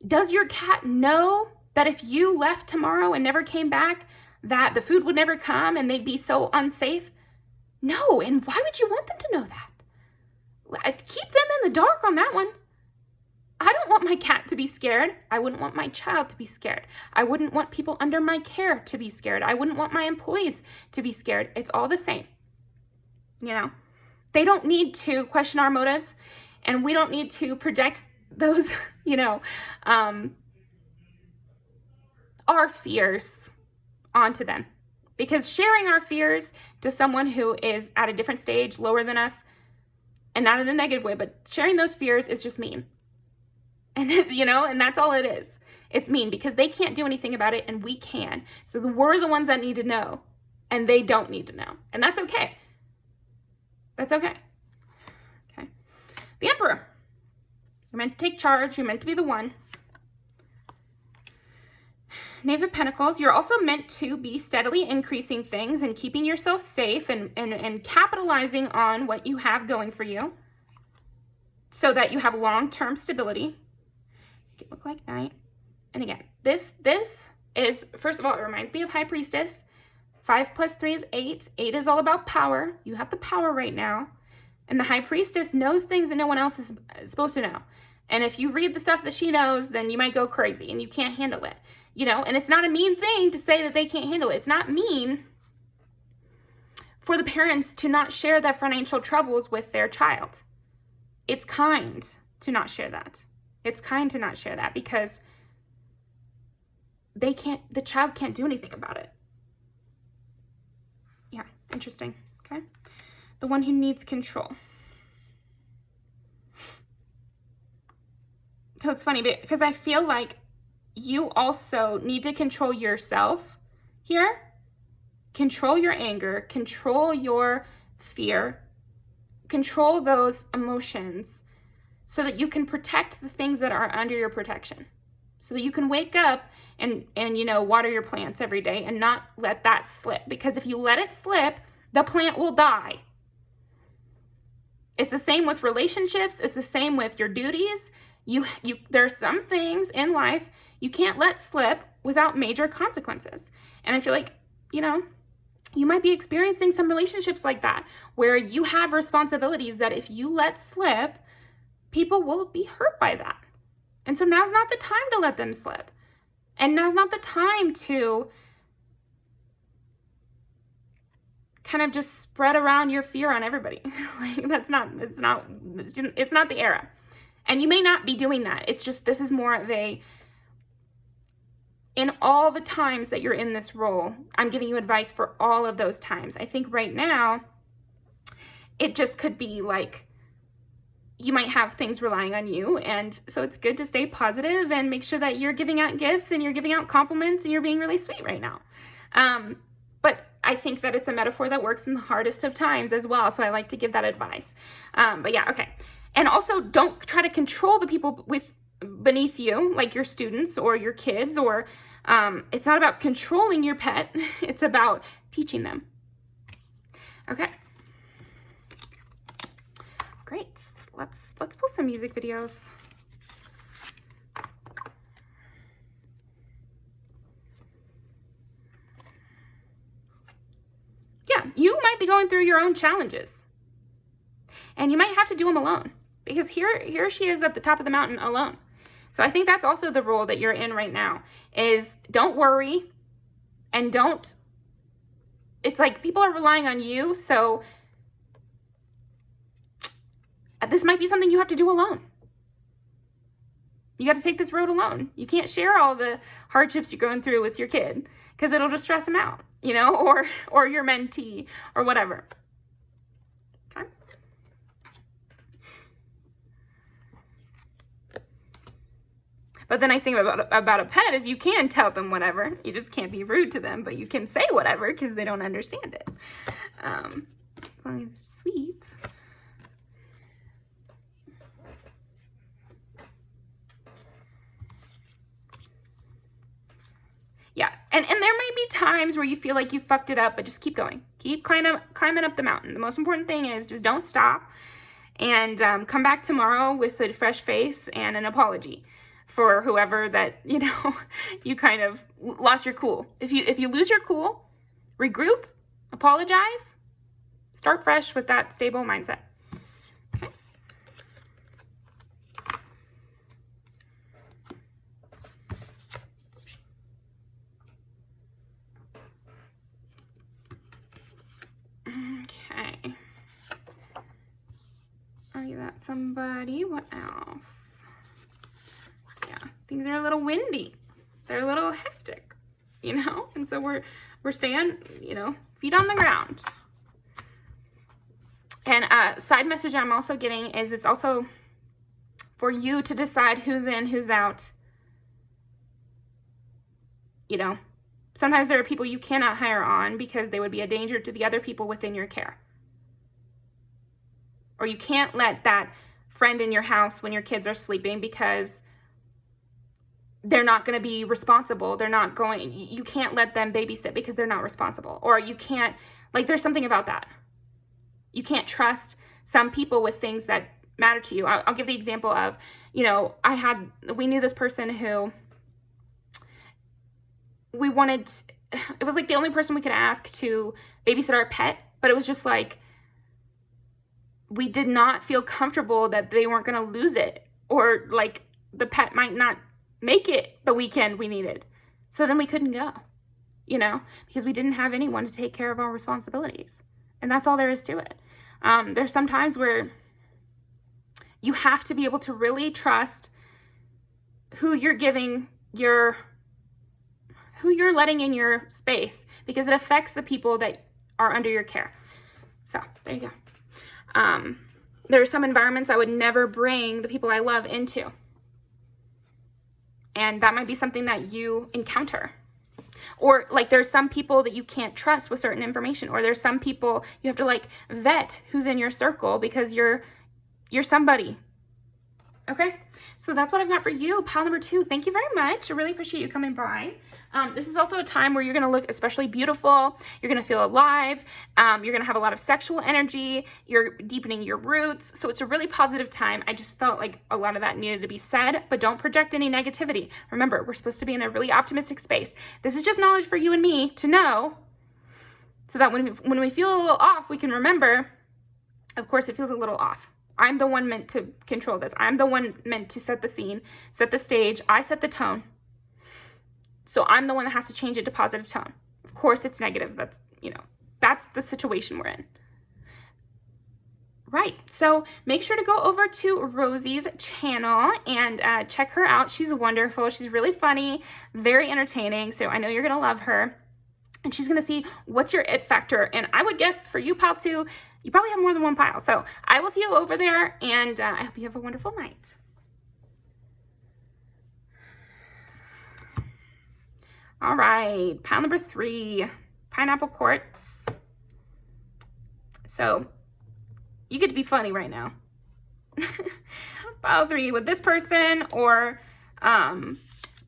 does your cat know that if you left tomorrow and never came back, that the food would never come and they'd be so unsafe? No. And why would you want them to know that? Keep them in the dark on that one. I don't want my cat to be scared. I wouldn't want my child to be scared. I wouldn't want people under my care to be scared. I wouldn't want my employees to be scared. It's all the same. They don't need to question our motives, and we don't need to project those, our fears onto them. Because sharing our fears to someone who is at a different stage, lower than us, and not in a negative way, but sharing those fears is just mean. And, you know, and that's all it is. It's mean because they can't do anything about it and we can. So we're the ones that need to know and they don't need to know. And that's okay. That's okay. Okay. The Emperor. You're meant to take charge. You're meant to be the one. Knave of Pentacles. You're also meant to be steadily increasing things and keeping yourself safe and capitalizing on what you have going for you so that you have long-term stability. It look like night. And again, this is, first of all, it reminds me of High Priestess. 5 + 3 is 8. 8 is all about power. You have the power right now. And the High Priestess knows things that no one else is supposed to know. And if you read the stuff that she knows, then you might go crazy and you can't handle it. You know, and it's not a mean thing to say that they can't handle it. It's not mean for the parents to not share their financial troubles with their child. It's kind to not share that. It's kind to not share that because the child can't do anything about it. Yeah, interesting. Okay. The one who needs control. So it's funny because I feel like you also need to control yourself here. Control your anger, control your fear, control those emotions so that you can protect the things that are under your protection. So that you can wake up and you know, water your plants every day and not let that slip. Because if you let it slip, the plant will die. It's the same with relationships. It's the same with your duties. There are some things in life you can't let slip without major consequences. And I feel like, you know, you might be experiencing some relationships like that where you have responsibilities that if you let slip, people will be hurt by that. And so now's not the time to let them slip. And now's not the time to kind of just spread around your fear on everybody. Like it's not the era. And you may not be doing that. It's just, this is more of a, in all the times that you're in this role, I'm giving you advice for all of those times. I think right now, it just could be like, you might have things relying on you. And so it's good to stay positive and make sure that you're giving out gifts and you're giving out compliments and you're being really sweet right now. But I think that it's a metaphor that works in the hardest of times as well. So I like to give that advice. But yeah, okay. And also don't try to control the people beneath you, like your students or your kids, or it's not about controlling your pet. It's about teaching them. Okay. Great. Let's pull some music videos. Yeah, you might be going through your own challenges. And you might have to do them alone. Because here she is at the top of the mountain alone. So I think that's also the role that you're in right now, is don't worry and don't, it's like people are relying on you. So this might be something you have to do alone. You got to take this road alone. You can't share all the hardships you're going through with your kid because it'll just stress them out, you know, or your mentee or whatever. Okay. But the nice thing about a pet is you can tell them whatever. You just can't be rude to them, but you can say whatever because they don't understand it. Well, it's sweet. Yeah, and there might be times where you feel like you fucked it up, but just keep going. Keep climbing up the mountain. The most important thing is just don't stop and come back tomorrow with a fresh face and an apology for whoever that, you know, you kind of lost your cool. If you lose your cool, regroup, apologize, start fresh with that stable mindset. Okay. Okay. Are you that somebody? What else? Yeah, things are a little windy. They're a little hectic, you know? And so we're staying, you know, feet on the ground. And a side message I'm also getting is it's also for you to decide who's in, who's out. You know, sometimes there are people you cannot hire on because they would be a danger to the other people within your care. Or you can't let that friend in your house when your kids are sleeping because they're not going to be responsible. You can't let them babysit because they're not responsible. Or you can't, like, there's something about that. You can't trust some people with things that matter to you. I'll give the example of, you know, we knew this person who it was like the only person we could ask to babysit our pet, but it was just like, we did not feel comfortable that they weren't going to lose it, or like the pet might not make it the weekend we needed. So then we couldn't go, you know, because we didn't have anyone to take care of our responsibilities. And that's all there is to it. There's some times where you have to be able to really trust who you're letting in your space, because it affects the people that are under your care. So there you go. There are some environments I would never bring the people I love into. And that might be something that you encounter. Or like there's some people that you can't trust with certain information, or there's some people you have to like vet who's in your circle because you're somebody. Okay, so that's what I've got for you, pile number 2. Thank you very much. I really appreciate you coming by. This is also a time where you're going to look especially beautiful. You're going to feel alive. You're going to have a lot of sexual energy. You're deepening your roots. So it's a really positive time. I just felt like a lot of that needed to be said, but don't project any negativity. Remember, we're supposed to be in a really optimistic space. This is just knowledge for you and me to know, so that when we feel a little off, we can remember, of course, it feels a little off. I'm the one meant to control this. I'm the one meant to set the scene, set the stage. I set the tone. So I'm the one that has to change it to positive tone. Of course, it's negative. That's the situation we're in. Right. So make sure to go over to Rosie's channel and check her out. She's wonderful. She's really funny, very entertaining. So I know you're going to love her. And she's going to see what's your it factor. And I would guess for you, pile 2, you probably have more than one pile. So I will see you over there, and I hope you have a wonderful night. All right, pile number 3, pineapple quartz. So you get to be funny right now. Pile 3 with this person, or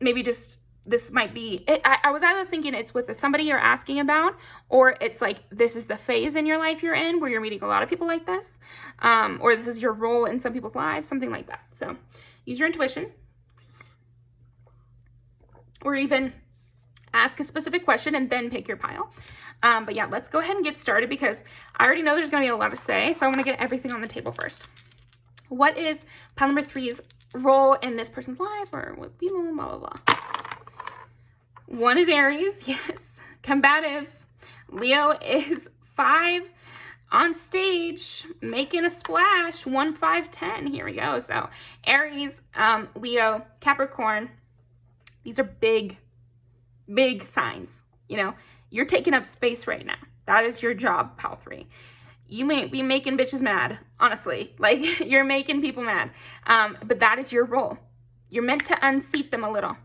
maybe just this might be, I was either thinking it's with somebody you're asking about, or it's like this is the phase in your life you're in where you're meeting a lot of people like this, or this is your role in some people's lives, something like that. So use your intuition, or even ask a specific question and then pick your pile. But yeah, let's go ahead and get started, because I already know there's going to be a lot to say, so I want to get everything on the table first. What is pile number 3's role in this person's life, or what people, blah, blah, blah. 1 is Aries, yes, combative. Leo is 5 on stage, making a splash, 1, 5, 10. Here we go. So Aries, Leo, Capricorn, these are big signs. You know, you're taking up space right now. That is your job, pile 3. You may be making bitches mad, honestly. Like, you're making people mad. But that is your role. You're meant to unseat them a little.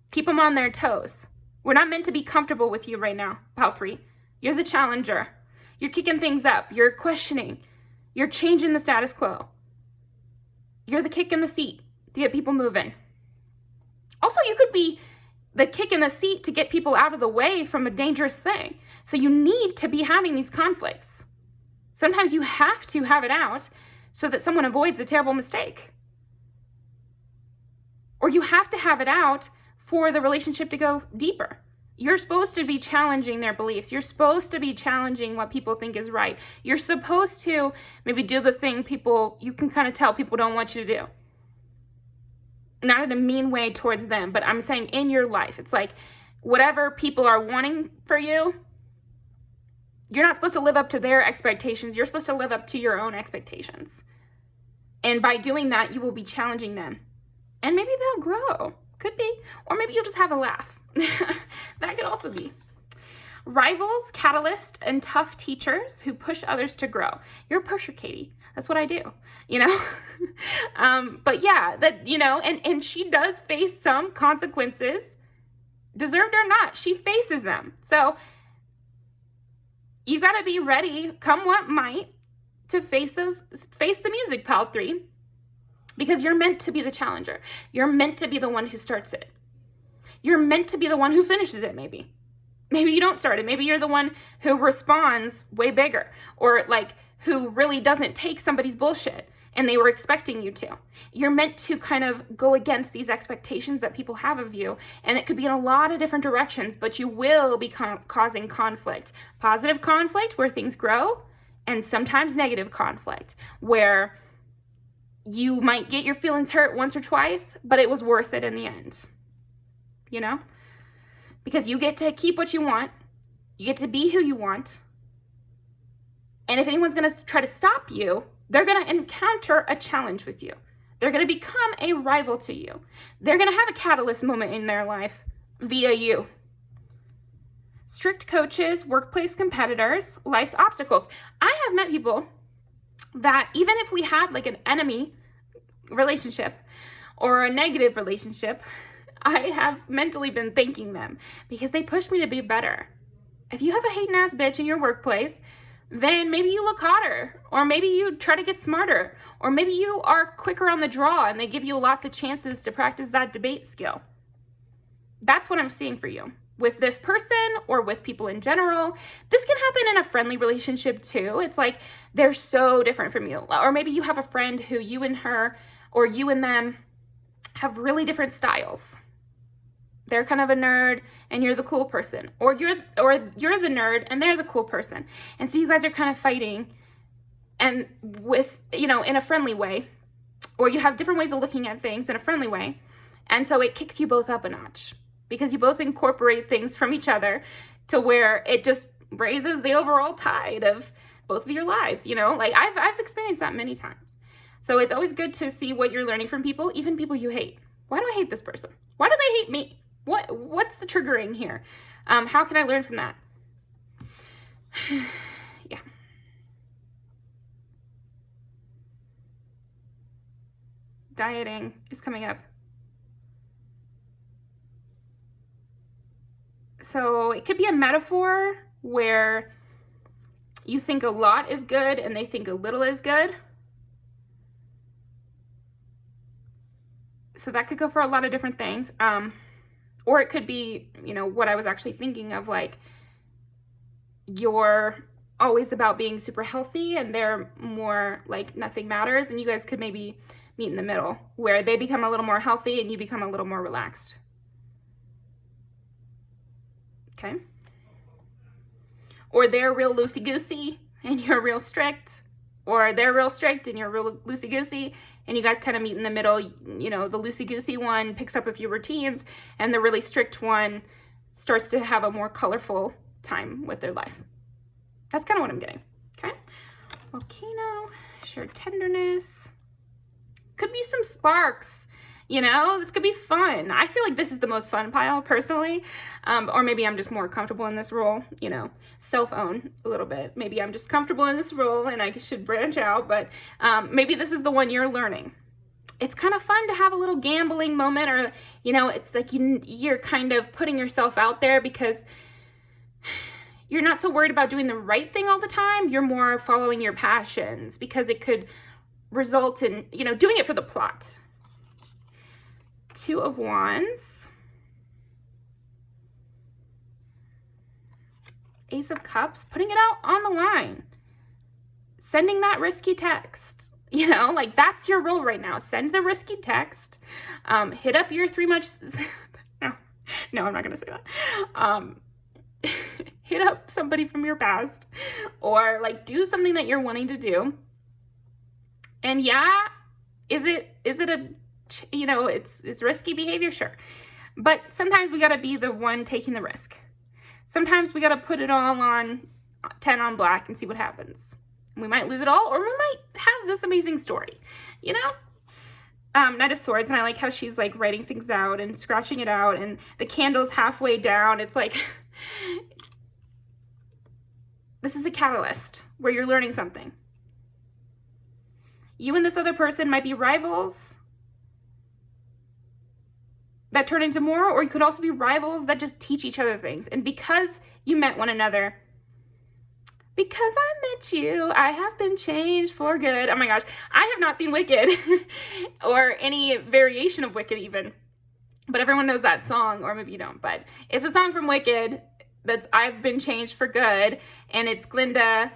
Keep them on their toes. We're not meant to be comfortable with you right now, pile 3. You're the challenger. You're kicking things up. You're questioning. You're changing the status quo. You're the kick in the seat to get people moving. Also, you could be the kick in the seat to get people out of the way from a dangerous thing. So you need to be having these conflicts. Sometimes you have to have it out so that someone avoids a terrible mistake. Or you have to have it out for the relationship to go deeper. You're supposed to be challenging their beliefs. You're supposed to be challenging what people think is right. You're supposed to maybe do the thing you can kind of tell people don't want you to do. Not in a mean way towards them, but I'm saying in your life. It's like whatever people are wanting for you, you're not supposed to live up to their expectations. You're supposed to live up to your own expectations. And by doing that, you will be challenging them. And maybe they'll grow. Could be. Or maybe you'll just have a laugh. That could also be. Rivals, catalyst, and tough teachers who push others to grow. You're a pusher, Katie. That's what I do, you know? But yeah, that, you know, and she does face some consequences, deserved or not. She faces them. So you got to be ready, come what might, to face the music, pal 3, because you're meant to be the challenger. You're meant to be the one who starts it. You're meant to be the one who finishes it, maybe. Maybe you don't start it. Maybe you're the one who responds way bigger, or like who really doesn't take somebody's bullshit and they were expecting you to. You're meant to kind of go against these expectations that people have of you, and it could be in a lot of different directions, but you will be causing conflict. Positive conflict where things grow, and sometimes negative conflict where you might get your feelings hurt once or twice, but it was worth it in the end, you know? Because you get to keep what you want. You get to be who you want. And if anyone's going to try to stop you, they're going to encounter a challenge with you. They're going to become a rival to you. They're going to have a catalyst moment in their life via you. Strict coaches, workplace competitors, life's obstacles. I have met people that even if we had like an enemy relationship or a negative relationship, I have mentally been thanking them because they pushed me to be better. If you have a hating ass bitch in your workplace, then maybe you look hotter, or maybe you try to get smarter, or maybe you are quicker on the draw and they give you lots of chances to practice that debate skill. That's what I'm seeing for you with this person or with people in general. This can happen in a friendly relationship too. It's like they're so different from you. Or maybe you have a friend who you and her or you and them have really different styles. They're kind of a nerd and you're the cool person, or you're the nerd and they're the cool person. And so you guys are kind of fighting, and with, you know, in a friendly way, or you have different ways of looking at things in a friendly way. And so it kicks you both up a notch because you both incorporate things from each other to where it just raises the overall tide of both of your lives, you know? Like I've experienced that many times. So it's always good to see what you're learning from people, even people you hate. Why do I hate this person? Why do they hate me? What's the triggering here? How can I learn from that? Yeah. Dieting is coming up. So it could be a metaphor where you think a lot is good and they think a little is good. So that could go for a lot of different things. Or it could be, you know, what I was actually thinking of, like, you're always about being super healthy and they're more like nothing matters, and you guys could maybe meet in the middle where they become a little more healthy and you become a little more relaxed. Okay? Or they're real loosey-goosey and you're real strict, or they're real strict and you're real loosey-goosey, and you guys kind of meet in the middle. You know, the loosey-goosey one picks up a few routines, and the really strict one starts to have a more colorful time with their life. That's kind of what I'm getting, okay? Volcano, shared tenderness. Could be some sparks, you know? This could be fun. I feel like this is the most fun pile, personally. Or maybe I'm just more comfortable in this role, you know, self-own a little bit. Maybe I'm just comfortable in this role and I should branch out, but maybe this is the one you're learning. It's kind of fun to have a little gambling moment, or, you know, it's like you're kind of putting yourself out there because you're not so worried about doing the right thing all the time. You're more following your passions because it could result in, you know, doing it for the plot. 2 of Wands. Ace of Cups, putting it out on the line. Sending that risky text. You know, like that's your role right now. Send the risky text. Hit up your 3 months. No, I'm not going to say that. Hit up somebody from your past, or like do something that you're wanting to do. And yeah, is it a, you know, it's risky behavior, sure. But sometimes we got to be the one taking the risk. Sometimes we got to put it all on 10 on black and see what happens. We might lose it all, or we might have this amazing story, you know? Knight of Swords, and I like how she's like writing things out and scratching it out, and the candle's halfway down. It's like, This is a catalyst where you're learning something. You and this other person might be rivals that turn into more, or you could also be rivals that just teach each other things. And because you met one another, because I met you, I have been changed for good. Oh my gosh, I have not seen Wicked or any variation of Wicked even. But everyone knows that song, or maybe you don't, but it's a song from Wicked that's I've been changed for good, and it's Glinda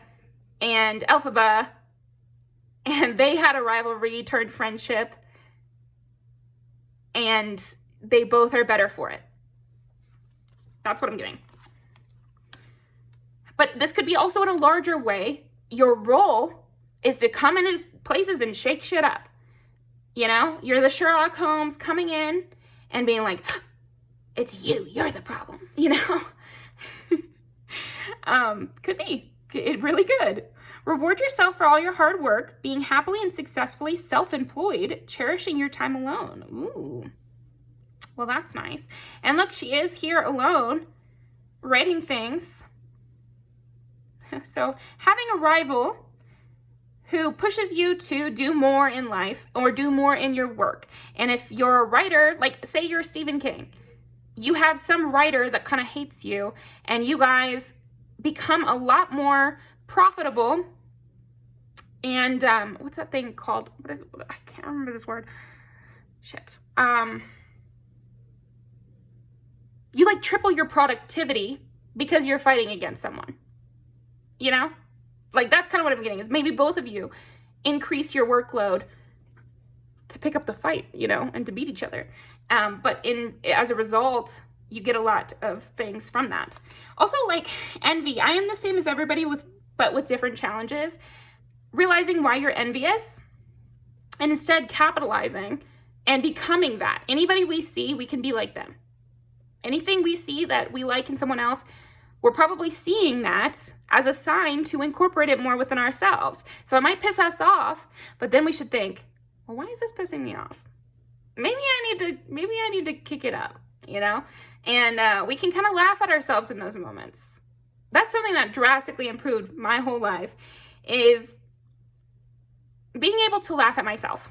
and Elphaba, and they had a rivalry turned friendship, and they both are better for it. That's what I'm getting. But this could be also in a larger way. Your role is to come into places and shake shit up. You know, you're the Sherlock Holmes coming in and being like, it's you, you're the problem, you know? Could be. It really could. Reward yourself for all your hard work, being happily and successfully self-employed, cherishing your time alone. Ooh. Well, that's nice. And look, she is here alone, writing things. So having a rival who pushes you to do more in life or do more in your work. And if you're a writer, like say you're Stephen King, you have some writer that kind of hates you, and you guys become a lot more profitable. And what's that thing called? What is it? I can't remember this word. Shit. You like triple your productivity because you're fighting against someone. You know? Like that's kind of what I'm getting, is maybe both of you increase your workload to pick up the fight, you know, and to beat each other. But as a result, you get a lot of things from that. Also, like envy. I am the same as everybody but with different challenges. Realizing why you're envious and instead capitalizing and becoming that. Anybody we see, we can be like them. Anything we see that we like in someone else, we're probably seeing that as a sign to incorporate it more within ourselves. So it might piss us off, but then we should think, well, why is this pissing me off? Maybe I need to kick it up, you know? And we can kind of laugh at ourselves in those moments. That's something that drastically improved my whole life, is being able to laugh at myself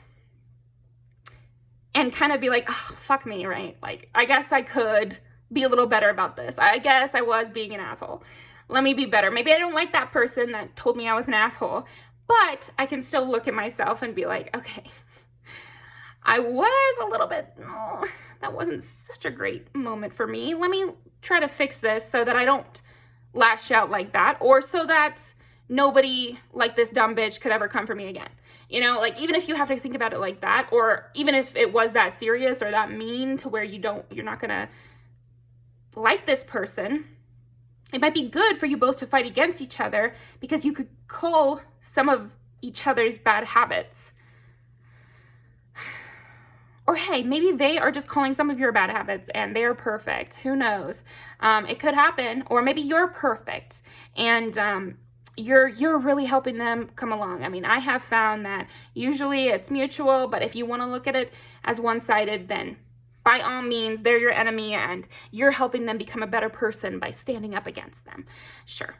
and kind of be like, oh, fuck me, right? Like, I guess I could be a little better about this. I guess I was being an asshole. Let me be better. Maybe I don't like that person that told me I was an asshole, but I can still look at myself and be like, okay, I was a little bit, that wasn't such a great moment for me. Let me try to fix this so that I don't lash out like that, or so that nobody like this dumb bitch could ever come for me again. You know, like even if you have to think about it like that, or even if it was that serious or that mean to where you're not gonna like this person, it might be good for you both to fight against each other, because you could cull some of each other's bad habits. Or hey, maybe they are just calling some of your bad habits and they're perfect. Who knows? It could happen. Or maybe you're perfect and you're really helping them come along. I mean, I have found that usually it's mutual, but if you want to look at it as one-sided, then by all means, they're your enemy and you're helping them become a better person by standing up against them. Sure.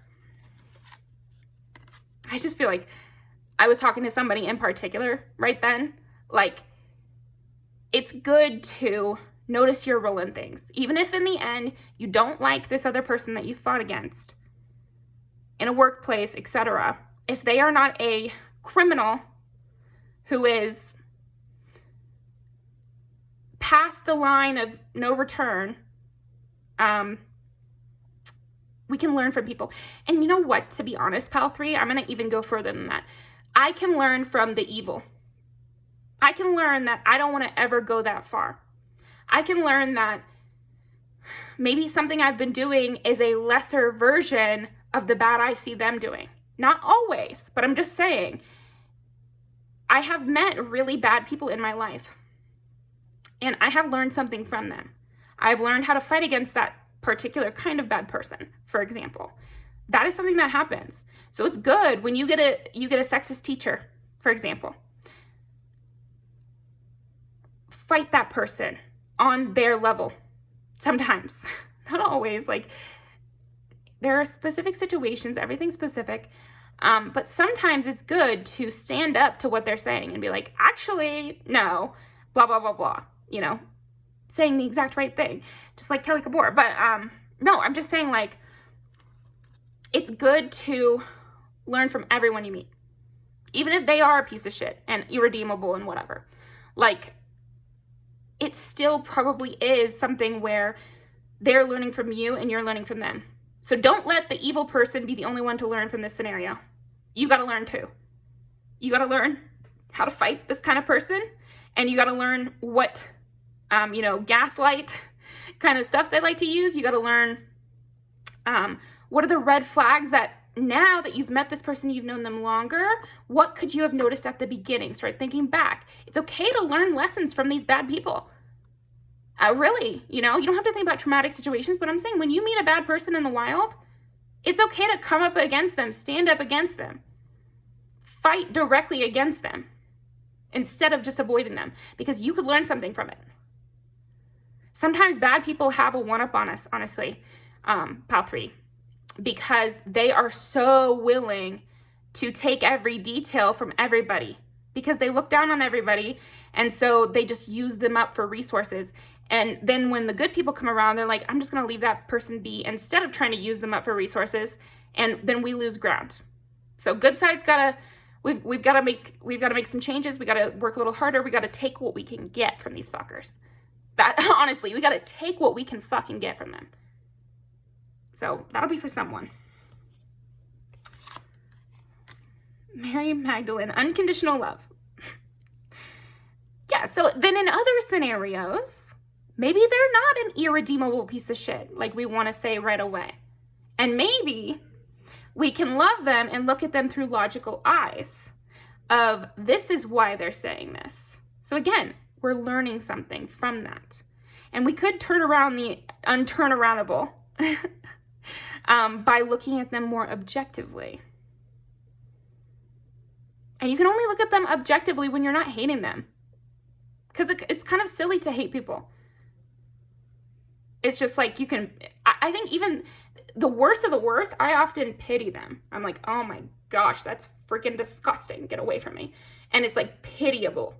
I just feel like I was talking to somebody in particular right then. Like, it's good to notice your role in things. Even if in the end you don't like this other person that you fought against in a workplace, etc. If they are not a criminal who is past the line of no return, we can learn from people. And you know what, to be honest, Pal 3, I'm going to even go further than that. I can learn from the evil. I can learn that I don't want to ever go that far. I can learn that maybe something I've been doing is a lesser version of the bad I see them doing. Not always, but I'm just saying, I have met really bad people in my life, and I have learned something from them. I've learned how to fight against that particular kind of bad person, for example. That is something that happens. So it's good when you get a sexist teacher, for example. Fight that person on their level. Sometimes, not always. Like, there are specific situations, everything's specific. But sometimes it's good to stand up to what they're saying and be like, actually, no, blah, blah, blah, blah, you know, saying the exact right thing, just like Kelly Kapoor. But no, I'm just saying, like, it's good to learn from everyone you meet, even if they are a piece of shit and irredeemable and whatever. Like, it still probably is something where they're learning from you and you're learning from them. So don't let the evil person be the only one to learn from this scenario. You got to learn too. You got to learn how to fight this kind of person, and you got to learn what, gaslight kind of stuff they like to use. You got to learn what are the red flags that now that you've met this person, you've known them longer, what could you have noticed at the beginning? Start thinking back. It's okay to learn lessons from these bad people. Really, you don't have to think about traumatic situations, but I'm saying when you meet a bad person in the wild, it's okay to come up against them, stand up against them, fight directly against them instead of just avoiding them, because you could learn something from it. Sometimes bad people have a one-up on us, honestly, Pal 3, because they are so willing to take every detail from everybody because they look down on everybody, and so they just use them up for resources. And then when the good people come around, they're like, I'm just going to leave that person be instead of trying to use them up for resources, and then we lose ground. So good side's we've got to make some changes. We got to work a little harder. We got to take what we can get from these fuckers. That honestly, we got to take what we can fucking get from them. So that'll be for someone. Mary Magdalene, unconditional love. Yeah, so then in other scenarios, maybe they're not an irredeemable piece of shit, like we want to say right away. And maybe we can love them and look at them through logical eyes of this is why they're saying this. So again, we're learning something from that. And we could turn around the unturnaroundable by looking at them more objectively. And you can only look at them objectively when you're not hating them. Because it's kind of silly to hate people. It's just like I think even the worst of the worst, I often pity them. I'm like, oh my gosh, that's freaking disgusting. Get away from me. And it's like pitiable.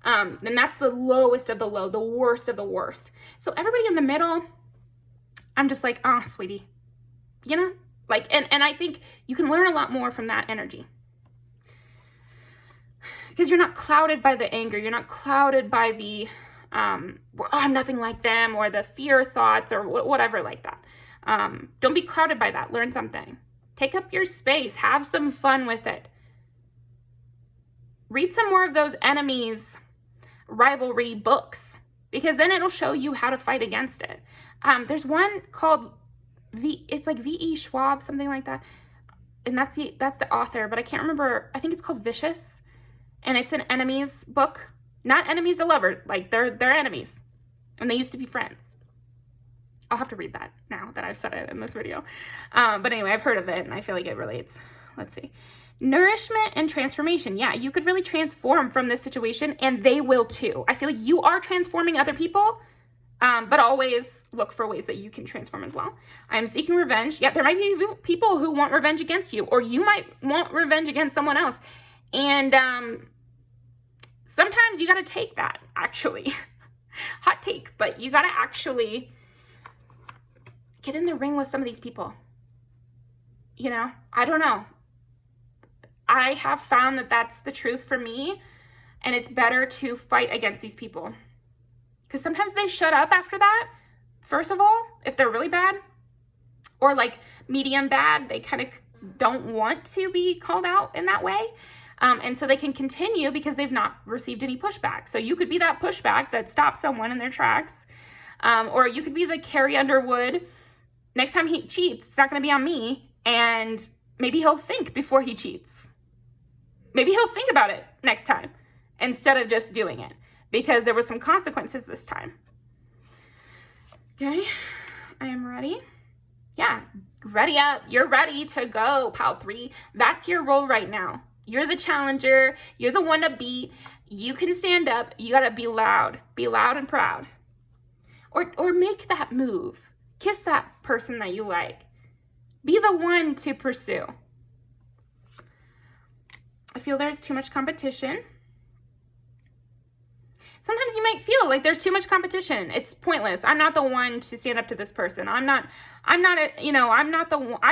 And that's the lowest of the low, the worst of the worst. So everybody in the middle, I'm just like, oh, sweetie. Like, and I think you can learn a lot more from that energy. Because you're not clouded by the anger. You're not clouded by the, I'm nothing like them, or the fear thoughts, or whatever like that. Don't be clouded by that. Learn something. Take up your space. Have some fun with it. Read some more of those enemies rivalry books, because then it'll show you how to fight against it. There's one called it's like V.E. Schwab, something like that. And that's the author, but I can't remember. I think it's called Vicious. And it's an enemies book, not enemies to lovers. Like they're enemies, and they used to be friends. I'll have to read that now that I've said it in this video. But anyway, I've heard of it, and I feel like it relates. Let's see. Nourishment and transformation. Yeah, you could really transform from this situation, and they will too. I feel like you are transforming other people, but always look for ways that you can transform as well. I'm seeking revenge. Yeah, there might be people who want revenge against you, or you might want revenge against someone else. And sometimes you got to take that, actually. Hot take, but you got to actually get in the ring with some of these people. I don't know. I have found that that's the truth for me, and it's better to fight against these people. Because sometimes they shut up after that, first of all, if they're really bad, or like medium bad, they kind of don't want to be called out in that way. And so they can continue because they've not received any pushback. So you could be that pushback that stops someone in their tracks. Or you could be the Carrie Underwood. Next time he cheats, it's not going to be on me. And maybe he'll think before he cheats. Maybe he'll think about it next time instead of just doing it, because there was some consequences this time. Okay, I am ready. Yeah, ready up. You're ready to go, Pal 3. That's your role right now. You're the challenger. You're the one to beat. You can stand up. You got to be loud. Be loud and proud. Or make that move. Kiss that person that you like. Be the one to pursue. I feel there's too much competition. Sometimes you might feel like there's too much competition. It's pointless. I'm not the one to stand up to this person. I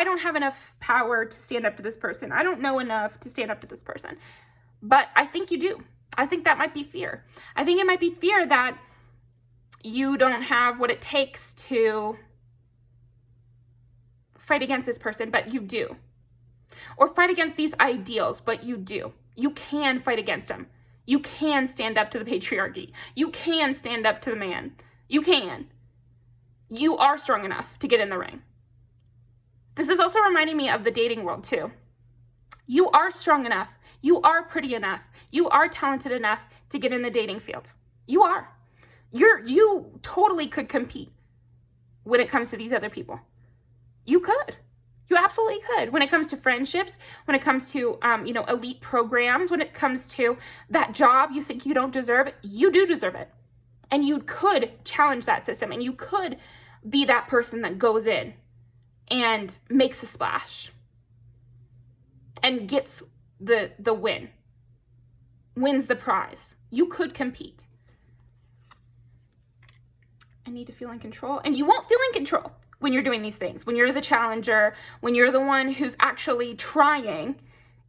don't have enough power to stand up to this person. I don't know enough to stand up to this person. But I think you do. I think that might be fear. I think it might be fear that you don't have what it takes to fight against this person, but you do. Or fight against these ideals, but you do. You can fight against them. You can stand up to the patriarchy. You can stand up to the man. You can. You are strong enough to get in the ring. This is also reminding me of the dating world too. You are strong enough. You are pretty enough. You are talented enough to get in the dating field. You are. You totally could compete when it comes to these other people. You could. You absolutely could. When it comes to friendships, when it comes to, elite programs, when it comes to that job you think you don't deserve, you do deserve it. And you could challenge that system, and you could be that person that goes in and makes a splash and gets the win, wins the prize. You could compete. I need to feel in control, and you won't feel in control when you're doing these things. When you're the challenger, when you're the one who's actually trying,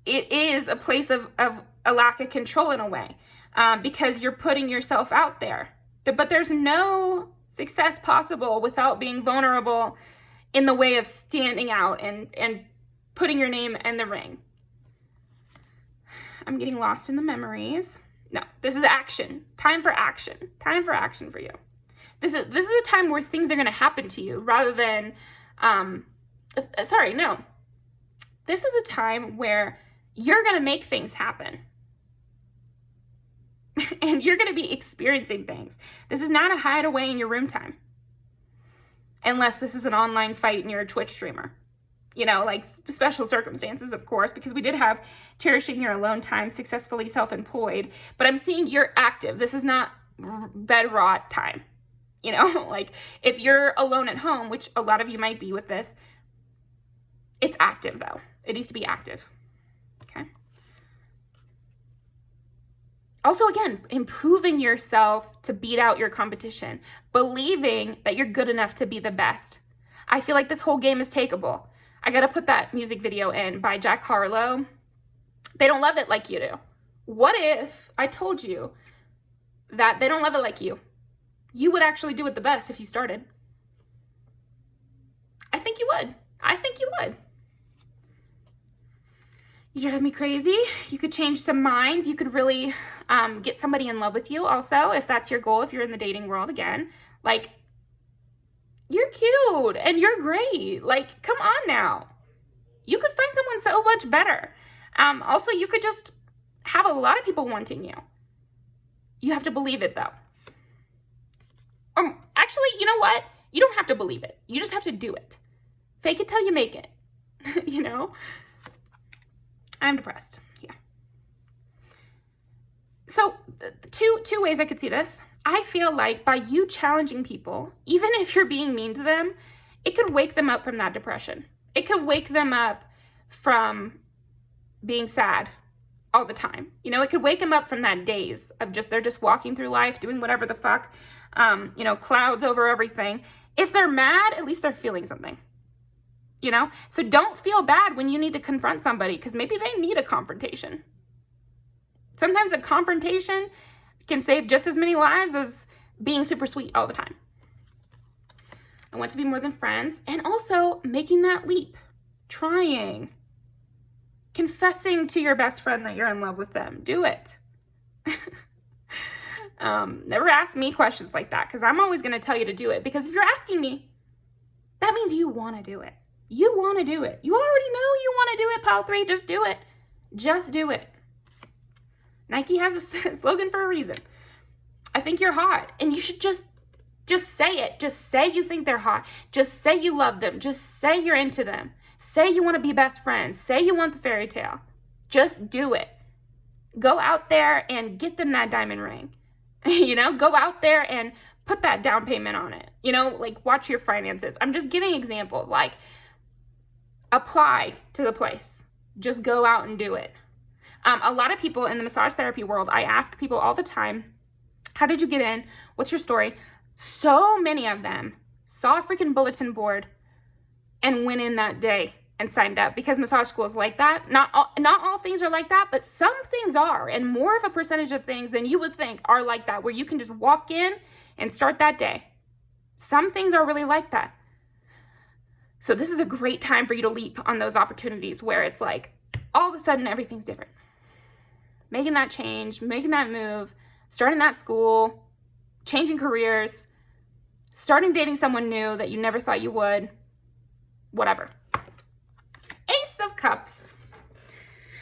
it is a place of a lack of control in a way, because you're putting yourself out there. But there's no success possible without being vulnerable in the way of standing out and putting your name in the ring. I'm getting lost in the memories. No, this is action. Time for action. Time for action for you. This is a time where things are going to happen to you rather than, This is a time where you're going to make things happen. And you're going to be experiencing things. This is not a hide away in your room time. Unless this is an online fight and you're a Twitch streamer. Like special circumstances, of course, because we did have cherishing your alone time, successfully self-employed. But I'm seeing you're active. This is not bed rot time. Like if you're alone at home, which a lot of you might be with this, it's active though. It needs to be active. Okay. Also, again, improving yourself to beat out your competition, believing that you're good enough to be the best. I feel like this whole game is takeable. I got to put that music video in by Jack Harlow. They don't love it like you do. What if I told you that they don't love it like you? You would actually do it the best if you started. I think you would. You drive me crazy. You could change some minds. You could really get somebody in love with you also, if that's your goal, if you're in the dating world again. Like, you're cute and you're great. Like, come on now. You could find someone so much better. Also, you could just have a lot of people wanting you. You have to believe it though. Actually, you know what? You don't have to believe it. You just have to do it. Fake it till you make it. I'm depressed. Yeah. So two ways I could see this. I feel like by you challenging people, even if you're being mean to them, it could wake them up from that depression. It could wake them up from being sad all the time. It could wake them up from that daze of they're just walking through life, doing whatever the fuck, clouds over everything. If they're mad, at least they're feeling something, So don't feel bad when you need to confront somebody, because maybe they need a confrontation. Sometimes a confrontation can save just as many lives as being super sweet all the time. I want to be more than friends, and also making that leap, trying, confessing to your best friend that you're in love with them. Do it. Never ask me questions like that, because I'm always going to tell you to do it. Because if you're asking me, that means you want to do it. You want to do it. You already know you want to do it, Pal 3. Just do it. Just do it. Nike has a slogan for a reason. I think you're hot, and you should just say it. Just say you think they're hot. Just say you love them. Just say you're into them. Say you want to be best friends. Say you want the fairy tale. Just do it. Go out there and get them that diamond ring. Go out there and put that down payment on it. Like watch your finances. I'm just giving examples. Like, apply to the place. Just go out and do it. A lot of people in the massage therapy world, I ask people all the time, how did you get in? What's your story? So many of them saw a freaking bulletin board and went in that day and signed up, because massage school is like that. Not all things are like that, but some things are, and more of a percentage of things than you would think are like that, where you can just walk in and start that day. Some things are really like that. So this is a great time for you to leap on those opportunities where it's like all of a sudden everything's different. Making that change, making that move, starting that school, changing careers, starting dating someone new that you never thought you would, whatever. Ace of Cups.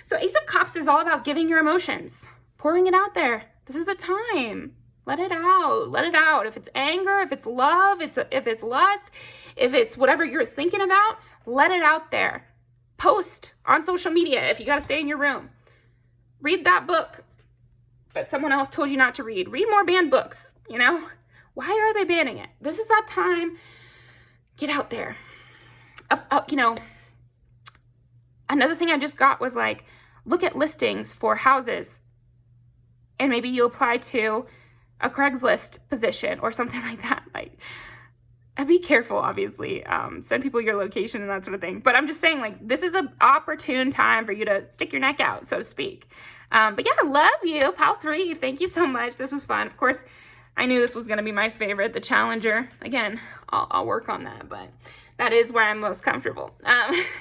So Ace of Cups is all about giving your emotions, pouring it out there. This is the time. Let it out. Let it out. If it's anger, if it's love, if it's lust, if it's whatever you're thinking about, let it out there. Post on social media if you got to stay in your room. Read that book that someone else told you not to read. Read more banned books, you know? Why are they banning it? This is that time. Get out there. You know, another thing I just got was like, look at listings for houses, and maybe you apply to a Craigslist position or something like that. Like, and be careful, obviously. Send people your location and that sort of thing. But I'm just saying, like, this is an opportune time for you to stick your neck out, so to speak. But yeah, I love you, Pal 3. Thank you so much. This was fun. Of course, I knew this was going to be my favorite, the Challenger. Again, I'll work on that, but that is where I'm most comfortable.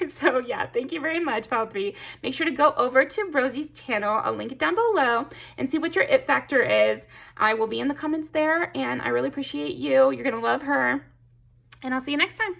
So yeah, thank you very much, Pal 3. Make sure to go over to Rosie's channel. I'll link it down below and see what your it factor is. I will be in the comments there, and I really appreciate you. You're going to love her. And I'll see you next time.